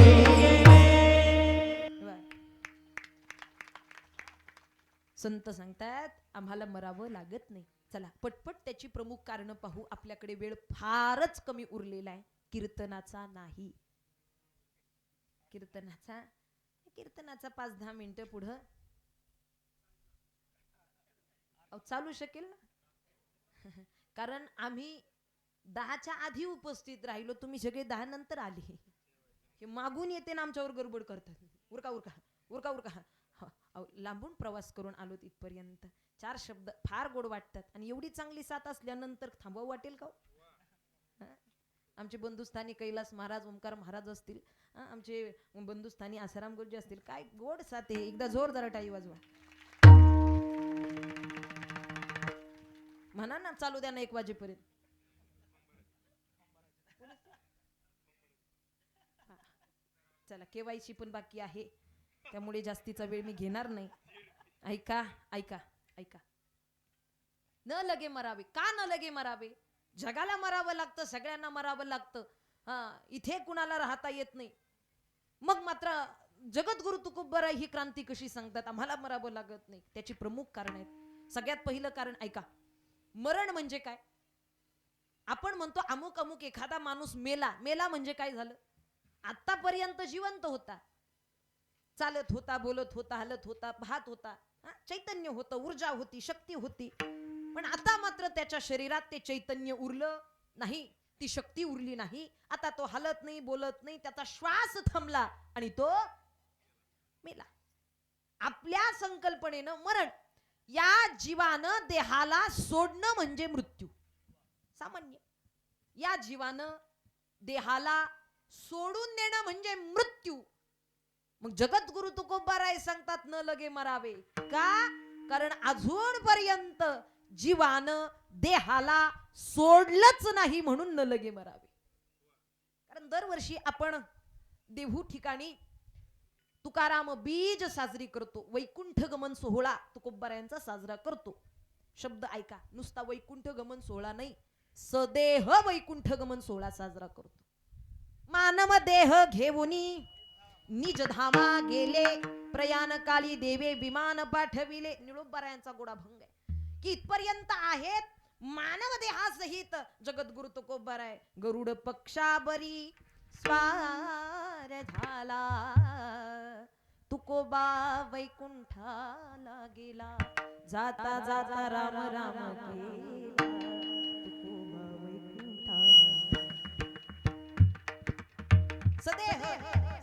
संत सांगतात आम्हाला मरावं लागत नाही. चला पटपट त्याची प्रमुख कारण पाहू. आपल्याकडे वेळ फारच कमी उरलेला आहे. कीर्तनाचा नाही. कीर्तनाचा 5-10 मिनिटं पुढं चालू शकेल ना? कारण आम्ही 10च्या आधी उपस्थित राहिलो, तुम्ही सगळे 10 नंतर आले. हे मागून येते ना आमच्यावर गडबड करतात. उरका उरका उरका उरका. लांबून प्रवास करून आलो इथपर्यंत. 4 शब्द फार गोड वाटतात आणि एवढी चांगली साथ असल्यानंतर थांबव वाटेल का? आमचे बंधुस्थानी कैलास महाराज, ओंकार महाराज असतील, आमचे बंधुस्थानी आसाराम गुरुजी असतील, काय गोड साथ आहे. एकदा जोर जरा टाळी वाजवा. म्हणा ना चालू द्या ना 1 वाजेपर्यंत. चला केवायसी पण बाकी आहे, त्यामुळे जास्तीचा वेळ मी घेणार नाही. ऐका ऐका ऐका. न लगे मरावे. का न लगे मरावे? जगाला मरावं लागतं, सगळ्यांना मरावं लागतं. इथे कुणाला राहता येत नाही. मग मात्र जगद्गुरु तुकोबाराय ही क्रांती कशी सांगतात आम्हाला मरावं लागत नाही? त्याची प्रमुख कारण आहेत. सगळ्यात पहिलं कारण ऐका. मरण म्हणजे काय? आपण म्हणतो अमुक अमुक एखादा माणूस मेला. मेला म्हणजे काय झालं? आतापर्यंत जिवंत होता, चालत होता, बोलत होता, हलत होता, पाहत होता, चैतन्य होतं, ऊर्जा होती, शक्ती होती. पण आता मात्र त्याच्या शरीरात ते चैतन्य उरलं नाही, ती शक्ती उरली नाही. आता तो हलत नाही, बोलत नाही, त्याचा श्वास थांबला आणि तो मेला. आपल्या संकल्पनेनं मरण, या जीवानं देहाला सोडणं म्हणजे मृत्यू. सामान्य या जीवानं देहाला सोडून देणं म्हणजे मृत्यू. मग जगद्गुरु तुकोबाराय सांगतात न लगे मरावे. का? कारण अजूनपर्यंत जीवानं देहाला सोडलंच नाही म्हणून न लगे मरावे. कारण दरवर्षी आपण देहू ठिकाणी तुकाराम बीज साजरी करतो. वैकुंठ गमन सोहळा तुकोबारायांचा साजरा करतो. शब्द ऐका, नुसता वैकुंठ गमन सोहळा नाही, सदेह वैकुंठ गमन सोहळा साजरा करतो. मानव देह घेऊनी निज धामा गेले, प्रयाण काली देवे विमान पाठविले. निळोबारायांचा गोडाभंग आहे की इथपर्यंत आहेत मानव देहासहित जगद्गुरु तुकोबाराय गरुड पक्षाबरी स्वार झाला, तुकोबा वैकुंठाला गेला, जाता जाता राम राम केला, तुकोबा वैकुंठाला. सदेह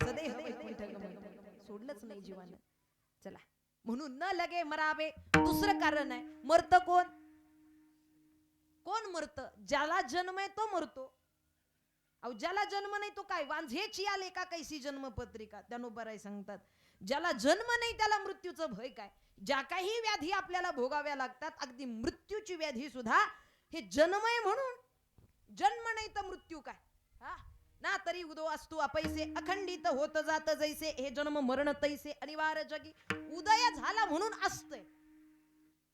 सदेह वैकुंठ गमन, सोडलंच नाही जीवानं. चला म्हणून न लगे मरावे. दुसरं कारण आहे, मरत कोण? कोण मरत? ज्याला जन्म आहे तो मरतो. अहो ज्याला जन्म नाही तो काय? वांझेची आले का कैसी जन्मपत्रिका? त्यानुसार सांगतात ज्याला जन्म नाही त्याला मृत्यूचं भय काय? ज्या काही व्याधी आपल्याला भोगाव्या लागतात, अगदी मृत्यूची व्याधी सुद्धा हे जन्मय म्हणून. जन्म नाही तर मृत्यू काय? ना तरी उदो असतो अपैसे, अखंडित होत जात जैसे, हे जन्म मरण तैसे अनिवार्य जगी. उदय झाला म्हणून असतंय,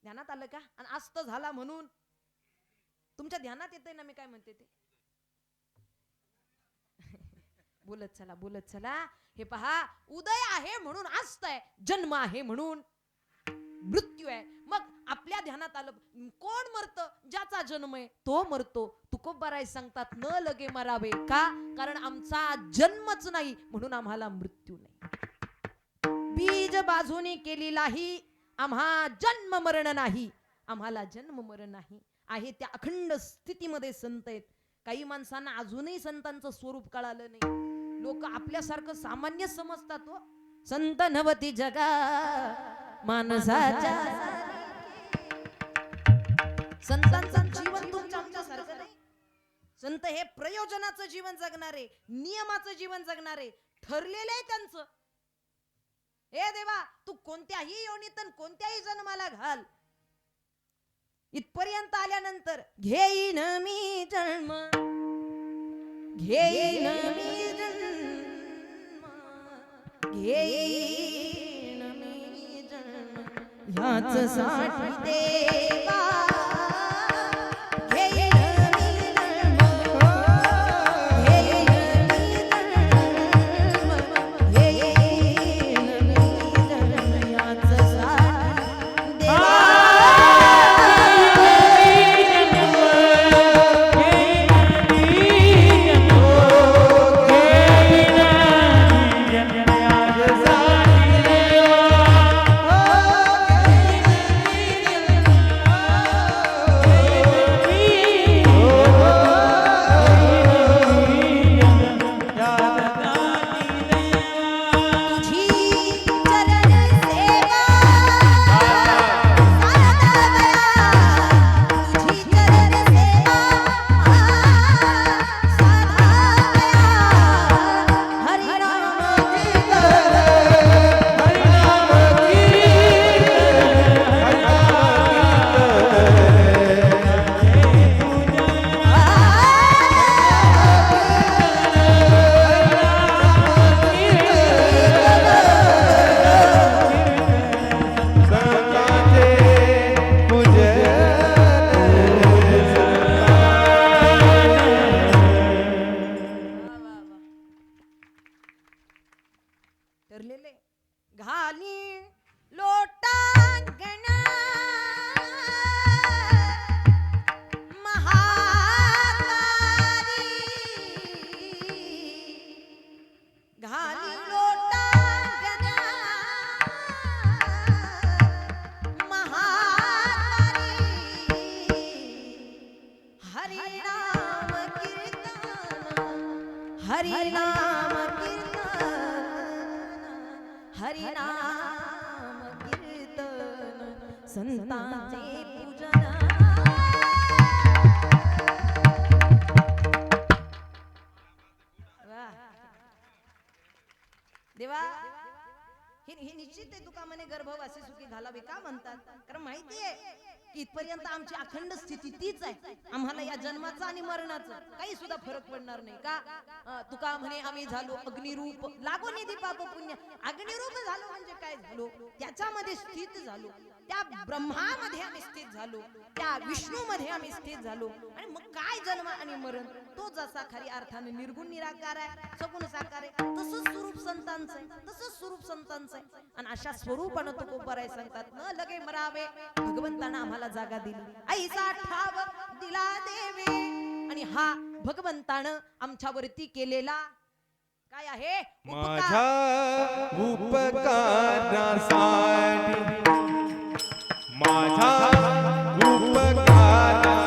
ध्यानात आलं का? आणि अस्त झाला म्हणून तुमच्या ध्यानात येतंय ना मी काय म्हणते ते? बोलत चला बोलत चला. हे पहा, उदय आहे म्हणून असतंय, जन्म आहे म्हणून मृत्यू आहे. मग आपल्या ध्यानात आलं कोण मरतं? ज्याचा जन्म आहे तो मरतो. तुकोबाराय सांगतात न लगे मरावे. का? कारण आमचा जन्मच नाही म्हणून आम्हाला मृत्यू नाही. बीज बाजूने केलेलाही आम्हा जन्म मरण नाही. आम्हाला जन्म मरण नाही आहे. त्या अखंड स्थितीमध्ये संत आहेत. काही माणसांना अजूनही संतांचं स्वरूप कळालं नाही. लोक आपल्यासारखं सामान्य समजतात. हो संत नवती जगा माणसाच्या. संतांचं जीवन तुमच्या आमच्यासारखं नाही. संत हे प्रयोजनाचं जीवन जगणारे, नियमाचं जीवन जगणारे, ठरलेलं आहे त्यांचं. हे देवा तू कोणत्याही योनीत कोणत्याही जन्माला घाल, इथपर्यंत आल्यानंतर घेईन मी जन्म, घेईन मी जन्म, घेईन मी जन्म ह्याच साठी देवा. घेईन मी जन्म, घेईन मी जन्म, घेईन मी जन्म ह्याच साठी देवा. ठरलेले घाली लोटांगण महाकारी, घाली लोटांगण महाकारी, हरिनाम कीर्तन, हरिनाम हरिनाम कीर्तन संतांचे पूजन. देवा हे निश्चित आहे. तुका म्हणे गर्भवासी सुखी घालावे. का म्हणतात? कारण माहिती आहे की इथपर्यंत आमची अखंड स्थिती तीच आहे. आम्हाला या जन्माचा आणि मरणाचा काही सुद्धा फरक पडणार नाही. का? तुका म्हणे आम्ही झालो अग्निरूप, लागो निधी पाप पुण्य. अग्निरूप झालो म्हणजे काय झालो? त्याच्यामध्ये स्थित झालो. त्या ब्रह्मामध्ये आम्ही स्थित झालो, त्या विष्णूमध्ये आम्ही स्थित झालो. आणि मग काय जन्म आणि मरण? तो जसा खरी अर्थाने निर्गुण निराकार आहे, सगुण साकार आहे, तसंच स्वरूप संतांचं आहे, तसंच स्वरूप संतांचं आहे. आणि अशा स्वरूपानं तुकोबाराय सांगतात न लगे मरावे. भगवंतानं आम्हाला जागा दिली, ऐसा ठाव दिला देवे. आणि हा भगवंतानं आमच्यावरती केलेला काय आहे? माझ्या उपकारासाठी, माझ्या उपकारासाठी,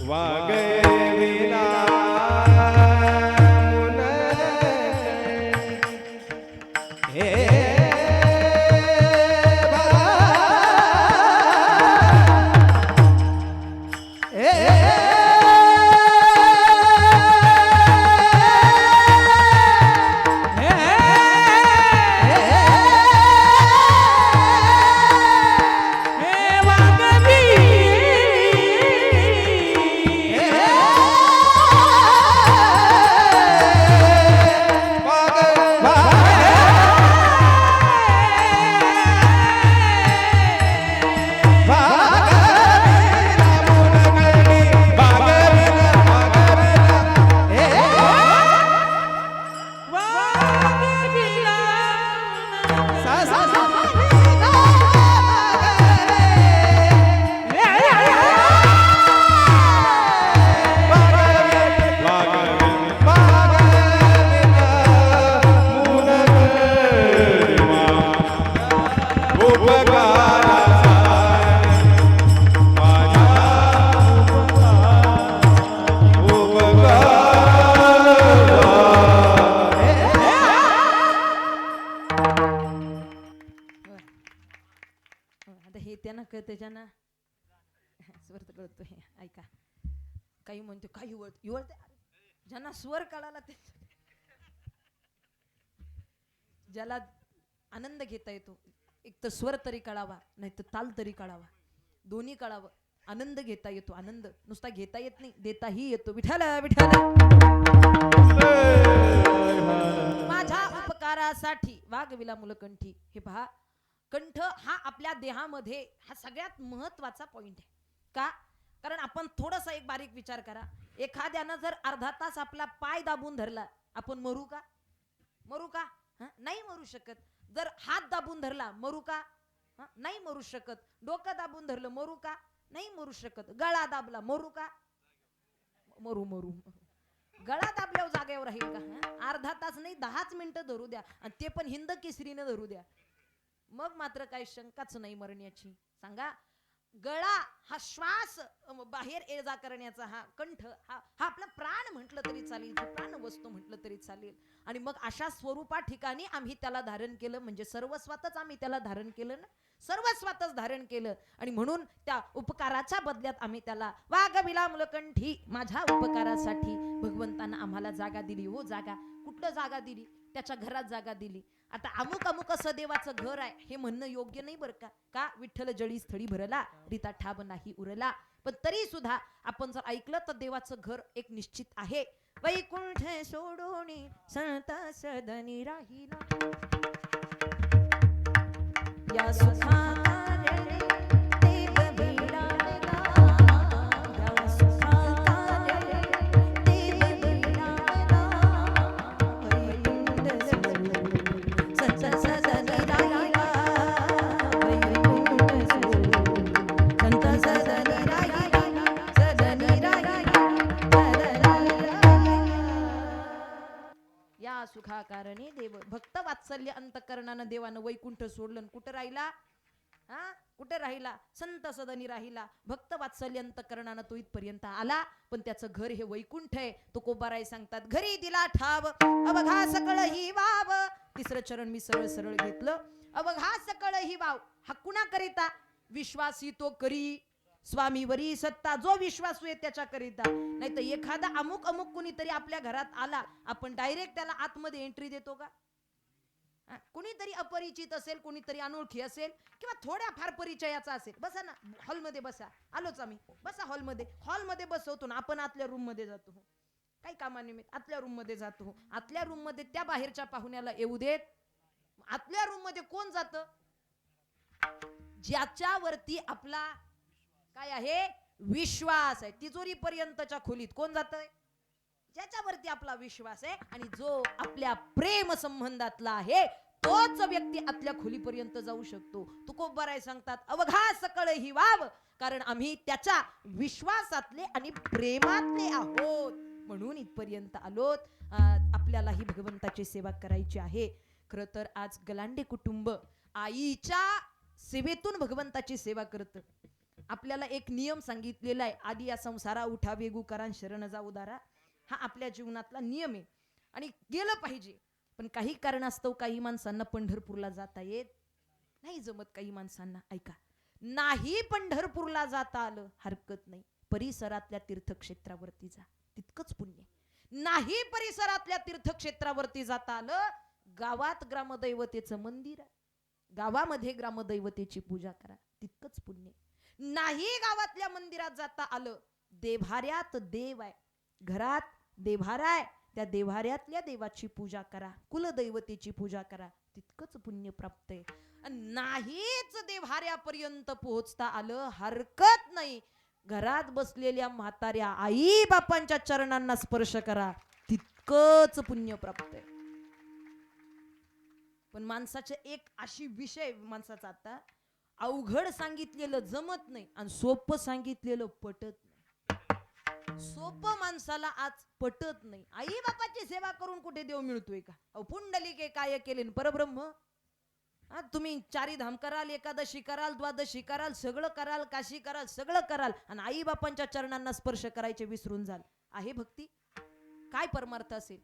वागविला हे आता हे त्यांना कळतं ज्यांना स्वर तर कळतोय. ऐका काही म्हणतो काही युवळते ज्यांना स्वर कळाला ते ज्याला आनंद घेता येतो एक तर स्वर तरी कळावा नाही तर ताल तरी कळावा दोन्ही कळावं. आनंद घेता येतो आनंद नुसता घेता येत नाही देताही येतो. विठ्ठल विठ्ठल माझ्या उपकारासाठी वागविला मुलकंठी. हे पहा कंठ हा आपल्या देहामध्ये हा सगळ्यात महत्वाचा पॉइंट आहे. का कारण आपण थोडासा एक बारीक विचार करा. एखाद्यानं जर अर्धा तास आपला पाय दाबून धरला आपण मरू का? मरू का? नाही मरू शकत. जर हात दाबून धरला मरू का? नाही मरू शकत. डोकं दाबून धरलं मरू का? नाही मरू शकत. गळा दाबला मरू का? मरू मरू. गळा दाबल्यावर जागेवर राहील का? अर्धा तास नाही 10 मिनिटं धरू द्या आणि ते पण हिंद केसरीने धरू द्या मग मात्र काही शंकाच नाही मरण्याची. सांगा गळा हा श्वास बाहेर ये जा करण्याचा हा कंठ हा आपला प्राण म्हटलं तरी चालेल प्राण वस्तू म्हटलं तरी चालेल. आणि मग अशा स्वरूपा ठिकाणी आम्ही त्याला धारण केलं म्हणजे सर्वस्वातच आम्ही त्याला धारण केलं ना सर्वस्वातच धारण केलं. आणि म्हणून त्या उपकाराच्या बदल्यात आम्ही त्याला वागविला मुलकंठी माझ्या उपकारासाठी भगवंतानं आम्हाला जागा दिली. हो जागा कुठलं जागा दिली? त्याच्या घरात जागा दिली. आता अमुक अमुक असं देवाचं घर आहे हे म्हणणं योग्य नाही बरं का. का विठ्ठल जळी स्थळी भरला रीता ठाब नाही उरला. पण तरी सुद्धा आपण जर ऐकलं तर देवाचं घर एक निश्चित आहे. वैकुंठ सोडून संता सदनी राहिला या सुखाकारणे देव बिडाला या सुखाकारणे देव बिडाला वैकुंठ सोडून संत सदनी राहिला वैकुंठ सोडून संत सदनी राहिला सदनी राहिला या सुखाकारणे देव. भक्त वात्सल्य अंतकरणानं देवानं वैकुंठ सोडलं कुठं राहिला? कुठे राहिला? संत सदनी राहिला. भक्त वात्सल्य अंतकरणानं तो इथपर्यंत आला. पण त्याचं घर हे वैकुंठ आहे. तो कोबाराय सांगतात घरी दिला ठाव अवघा सकळ ही वाव. तिसरं चरण मी सरळ सरळ घेतलं. अवघा सकळ ही वाव हा कुणा करिता? विश्वासी तो करी स्वामीवरी सत्ता. जो विश्वासू आहे त्याच्या करिता. नाही तर एखादा अमुक अमुक कुणीतरी आपल्या घरात आला आपण डायरेक्ट त्याला आतमध्ये एंट्री देतो का? कुणीतरी अपरिचित असेल कुणीतरी अनोळखी असेल किंवा थोड्या फार परिचयाचा असेल बसा ना हॉलमध्ये बसा. आलोच आम्ही बसा हॉलमध्ये बसवतो ना आपण आतल्या रूम मध्ये जातो. काही कामानिमित्त आतल्या रूम मध्ये जातो. आतल्या रूम मध्ये त्या बाहेरच्या पाहुण्याला येऊ देत. आतल्या रूम मध्ये कोण जात? ज्याच्यावरती आपला काय आहे? विश्वास आहे. तिजोरी पर्यंतच्या खोलीत कोण जातंय? ज्याच्यावरती आपला विश्वास आहे. आणि जो आपल्या प्रेम संबंधातला आहे तोच व्यक्ती आतल्या खोलीपर्यंत जाऊ शकतो. तुकोबाराय सांगतात अवघा सकळ ही वाव. कारण आम्ही त्याच्या विश्वासातले आणि प्रेमातले आहोत म्हणून इथपर्यंत आलोत. आपल्यालाही भगवंताची सेवा करायची आहे. खरं तर आज गलांडे कुटुंब आईच्या सेवेतून भगवंताची सेवा करत. आपल्याला एक नियम सांगितलेला आहे, आधी या संसारा उठा वेगू करा शरण जा उदारा. हा आपल्या जीवनातला नियम आहे आणि गेलं पाहिजे. पण काही कारणास्तव काही माणसांना पंढरपूरला जाता येत नाही, जमत काही माणसांना. ऐका, नाही पंढरपूरला जाता आलं हरकत नाही, परिसरातल्या तीर्थक्षेत्रावरती जा, तितकंच पुण्य. नाही परिसरातल्या तीर्थक्षेत्रावरती जाता आलं, गावात ग्रामदैवतेचं मंदिर आहे, गावामध्ये ग्रामदैवतेची पूजा करा, तितकंच पुण्य. नाही गावातल्या मंदिरात जाता आलं, देव्हाऱ्यात देव आहे, घरात देव्हारा आहे, त्या देव्हाऱ्यातल्या देवाची पूजा करा, कुलदैवतेची पूजा करा, तितकंच पुण्य प्राप्त आहे. नाहीच देव्हाऱ्यापर्यंत पोहोचता आलं हरकत नाही, घरात बसलेल्या म्हाताऱ्या आई बापांच्या चरणांना स्पर्श करा, तितकंच पुण्य प्राप्त आहे. पण माणसाचे एक अशी विषय माणसाचा, आता अवघड सांगितलेलं जमत नाही आणि सोपं सांगितलेलं पटत नाही. सोपं माणसाला आज पटत नाही. आई बापाची सेवा करून कुठे देव मिळतोय का? अहो पुंडलिके काय केले परब्रह्म. तुम्ही चारी धाम कराल, एकादशी कराल, द्वादशी कराल, सगळं कराल, काशी कराल, सगळं कराल आणि आई बापांच्या चरणांना स्पर्श करायचे विसरून जाल. आहे भक्ती? काय परमार्थ असेल?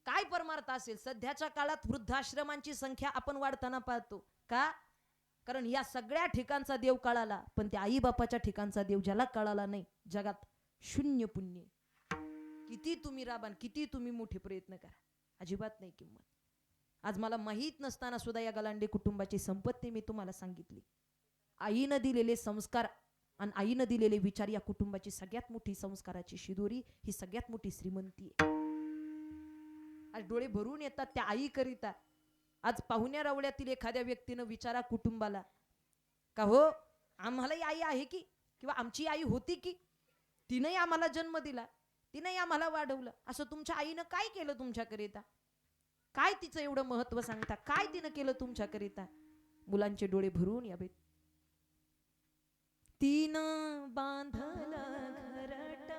काय परमार्थ असेल? सध्याच्या काळात वृद्धाश्रमांची संख्या आपण वाढताना पाहतो का? कारण या सगळ्या ठिकाणचा देव कळाला, पण त्या आई बापाच्या ठिकाणचा देव ज्याला कळाला नाही, जगात शून्य पुण्य. किती तुम्ही राबान, किती तुम्ही मोठे प्रयत्न करा, अजिबात नाही किंमत. आज मला माहीत नसताना सुद्धा या गलांडे कुटुंबाची संपत्ती मी तुम्हाला सांगितली. आईनं दिलेले संस्कार आणि आईनं दिलेले विचार या कुटुंबाची सगळ्यात मोठी संस्काराची शिदोरी, ही सगळ्यात मोठी श्रीमंती आहे. आज डोळे भरून येतात त्या आई करिता. आज पाहुण्या रावळ्यातील एखाद्या व्यक्तीनं विचारा कुटुंबाला, का हो आम्हालाही आई आहे की, किंवा आमची आई होती की, तिनंही आम्हाला जन्म दिला, तिनंही आम्हाला वाढवलं, असं तुमच्या आईनं काय केलं तुमच्याकरिता? काय तिचं एवढं महत्व सांगता? काय तिनं केलं तुमच्याकरिता? मुलांचे डोळे भरून यावेत. तिनं बांधलं घरट,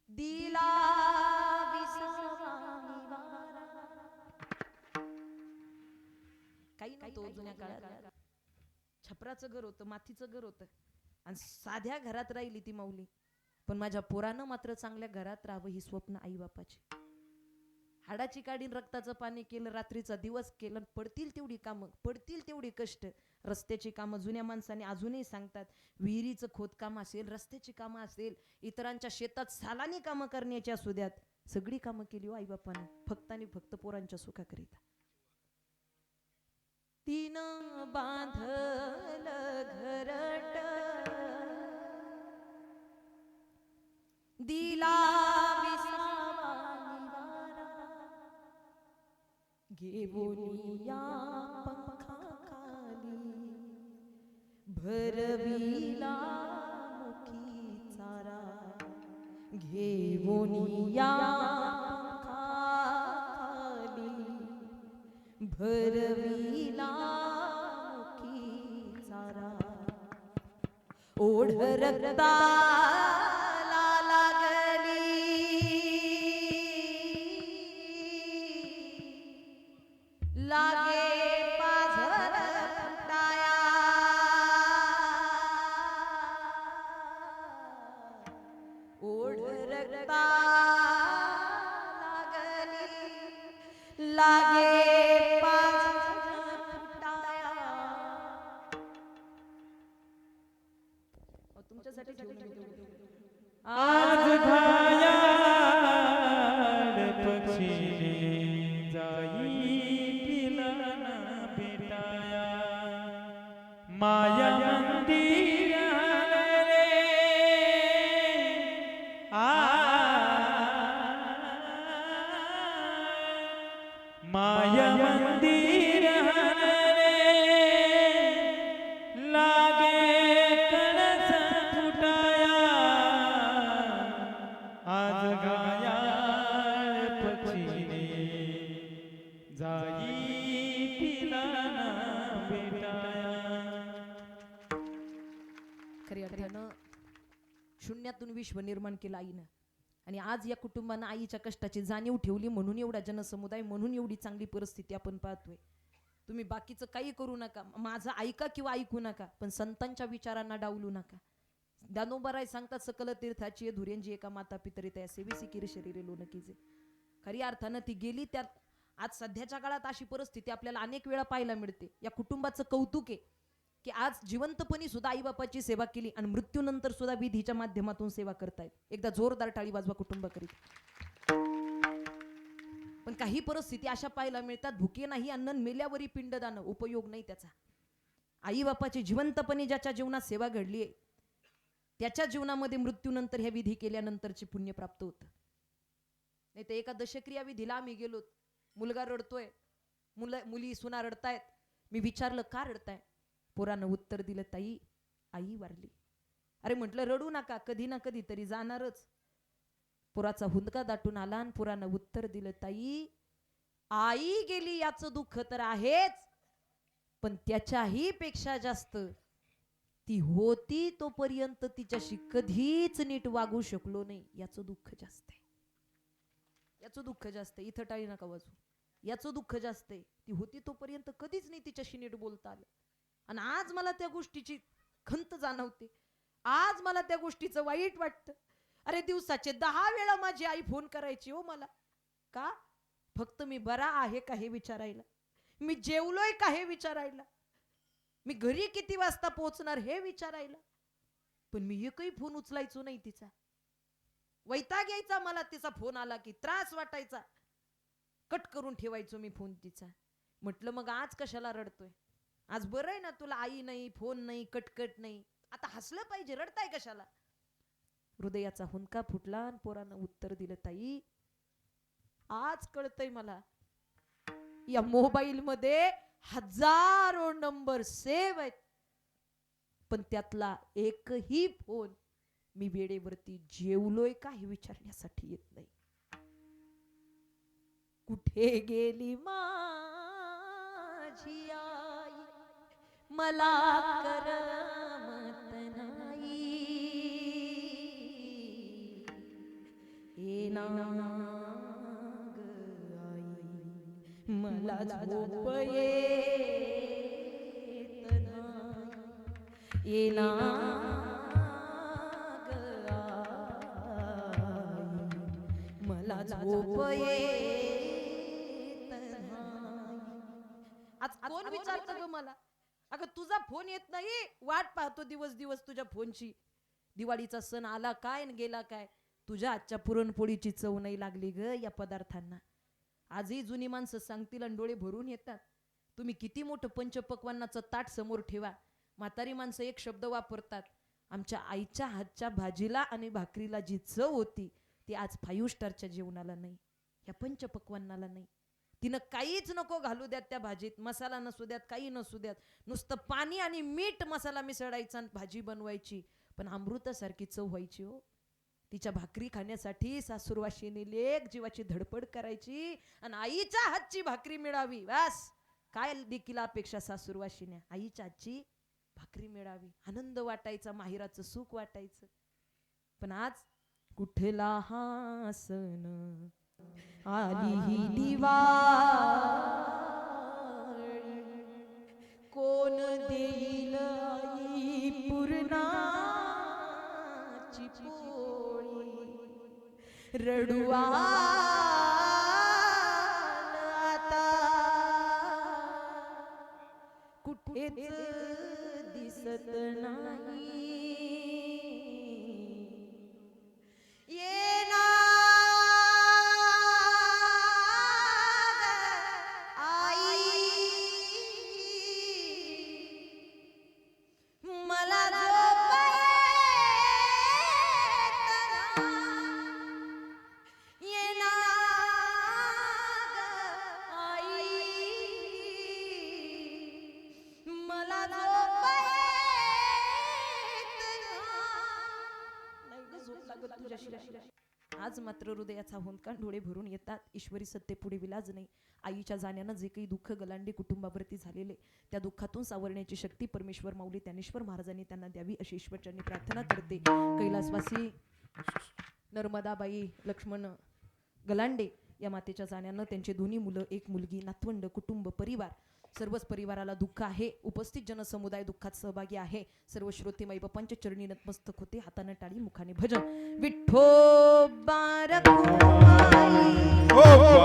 दिला विसावा निवारा. काही नव्हतं जुन्या काळात. छपराचं घर होतं, मातीचं घर होतं आणि साध्या घरात राहिली ती माऊली. पण माझ्या पोरानं मात्र चांगल्या घरात राहावं ही स्वप्न आई बापाची. हाडाची काढीन रक्ताचं पाणी केलं, रात्रीचा दिवस केलं, पडतील तेवढी कामं, पडतील तेवढी कष्ट. रस्त्याची कामं जुन्या माणसाने अजूनही सांगतात, विहिरीचं खोदकाम असेल, रस्त्याची कामं असेल, इतरांच्या शेतात सालानी कामं करण्याची असू द्यात, सगळी कामं केली हो आई बापानं, फक्त आणि फक्त पोरांच्या सुखाकरिता. तिनं बांधलं घरट, दिला विसावा निवारा, घेऊनिया पंखाखाली, भरविला मुखी चारा. घेऊनिया पंखाखाली, भरविला मुखी चारा. ओढ रक्ताला लागली, लागे पाझर फुटाया. ओढ रक्ताला लागली, लागे पाझर फुटाया. तुमच्यासाठी आज घायाळ पक्षीने जाई पिलाना भेटाया. माया मंदिर रे माया मंदिर रे लागे कळस फुटाया. आज घायाळ पक्षीने जाई पिलाना भेटाया. खऱ्या अर्थानं शून्यातून विश्व निर्माण केलं आईनं, आणि आज या कुटुंबानं आईच्या कष्टाची जाणीव ठेवली, म्हणून एवढा जनसमुदाय, म्हणून एवढी चांगली परिस्थिती आपण पाहतोय. तुम्ही बाकीचं काही करू नका, माझं ऐका किंवा ऐकू नका, पण संतांच्या विचारांना डावलू नका. दानोबराय सांगतात सकल तीर्थाची धुरेंजी एका माता पितरी त्या सेविसी किर शरीरे लोन कीजे. खरी अर्थानं ती गेली. त्यात आज सध्याच्या काळात अशी परिस्थिती आपल्याला अनेक वेळा पाहायला मिळते. या कुटुंबाचं कौतुक आहे की आज जिवंतपणी सुद्धा आई बापाची सेवा केली आणि मृत्यूनंतर सुद्धा विधीच्या माध्यमातून सेवा करतायत. एकदा जोरदार टाळी वाजवा कुटुंब करीत. पण काही परिस्थिती अशा पाहायला मिळतात, भुके नाही अन्न, मेल्यावरी पिंडदान, उपयोग नाही त्याचा. आई बापाची जिवंतपणी ज्याच्या जीवनात सेवा घडली आहे त्याच्या जीवनामध्ये मृत्यूनंतर ह्या विधी केल्यानंतरचे पुण्य प्राप्त होतं. नाही तर एका दशक्रिया विधीला आम्ही गेलो, मुलगा रडतोय, मुली सुना रडतायत. मी विचारलं का रडताय? पोरानं उत्तर दिलं, ताई आई वारली. अरे म्हटलं रडू नका, कधी ना कधी तरी जाणारच. पोराचा हुंदका दाटून आला आणि पोरानं उत्तर दिलं, ताई आई गेली याचं दुःख तर आहेच, पण त्याच्याही पेक्षा जास्त ती होती तोपर्यंत तिच्याशी कधीच नीट वागू शकलो नाही याचं दुःख जास्त आहे. याचं दुःख जास्त आहे. इथं टाळी नका वाजू. याचं दुःख जास्त आहे. ती होती तोपर्यंत कधीच नाही तिच्याशी नीट बोलता आलं. आणि आज मला त्या गोष्टीची खंत जाणवते. आज मला त्या गोष्टीचं वाईट वाटतं. अरे दिवसाचे 10 वेळा माझी आई फोन करायची हो मला. का? फक्त मी बरा आहे का हे विचारायला, मी जेवलोय का हे विचारायला, मी घरी किती वाजता पोहोचणार हे विचारायला. पण मी एकही फोन उचलायचो नाही तिचा. वैताग यायचा मला तिचा फोन आला की, त्रास वाटायचा, कट करून ठेवायचो मी फोन तिचा. म्हटलं मग आज कशाला रडतोय? आज बरं आहे ना तुला, आई नाही, फोन नाही, कटकट नाही. आता हसलं पाहिजे, रडताय कशाला? हृदयाचा हुंदका फुटला आणि पोरानं उत्तर दिलं, ताई आज कळतंय मला, या मोबाईल मध्ये हजारो नंबर सेव्ह आहेत, पण त्यातला एकही फोन मी वेळेवरती जेवलोय का हे विचारण्यासाठी येत नाही. कुठे गेली माझी आई, मला करमत नाही. येना ग आई, मला झोप येत नाही. येना ग आई, मला झोप येत नाही. आज कोण विचारतं ग मला? अगं तुझा फोन येत नाही, वाट पाहतो दिवस दिवस तुझ्या फोनची. दिवाळीचा सण आला काय न गेला काय, तुझ्या आजच्या पुरणपोळीची चव नाही लागली ग या पदार्थांना. आजही जुनी माणसं सांगतील आणि डोळे भरून येतात. तुम्ही किती मोठं पंचपक्वान्नाचं ताट समोर ठेवा, म्हातारी माणसं एक शब्द वापरतात, आमच्या आईच्या हातच्या भाजीला आणि भाकरीला जी चव होती ती आज 5 स्टारच्या जेवणाला नाही, या पंचपक्वान्नाला नाही. तिनं काहीच नको घालू द्यात त्या भाजीत, मसाला नसू द्यात, काही नसू द्यात, नुसतं पाणी आणि मीठ मसाला मिसळायचा आणि भाजी बनवायची, पण अमृतासारखी चव व्हायची हो. तिच्या भाकरी खाण्यासाठी सासूरवाशीने लेक जीवाची धडपड करायची आणि आईच्या हातची भाकरी मिळावी, बस काय देखील अपेक्षा सासूरवाशीने. आईच्या हातची भाकरी मिळावी, आनंद वाटायचा, माहेराचं सुख वाटायचं. पण आज कुठला हा सण आली ही दिवाळी, कोण देईल आई पुरणाची पोळी. रडू आता कुठेच दिसत नाही. येना आई, मला झोप येना आई, मला झोप झोप लागत तुझ्याशी. आज मात्र हृदयाचा हुंदका, डोळे भरून येतात. ईश्वरी सत्य पुढे विलाज नाही. आईच्या जाण्यानं जे काही दुःख गलांडी कुटुंबावरती झालेले, त्या दुःखातून सावरण्याची शक्ती परमेश्वर माऊली ज्ञानेश्वर महाराजांनी त्यांना द्यावी अशी ईश्वरचरणी प्रार्थना करते. कैलासवासी नर्मदाबाई लक्ष्मण गलांडे या मातेच्या जाण्यानं त्यांचे दोन्ही मुलं, एक मुलगी, नातवंड, कुटुंब, परिवार सर्वच परिवाराला दुःख आहे. उपस्थित जनसमुदाय दुःखात सहभागी आहे. सर्व श्रोतेमय बापांच्या चरणी नतमस्तक होते. हाताने टाळी, मुखाने भजन. विठ्ठोबा रखुमाई. हो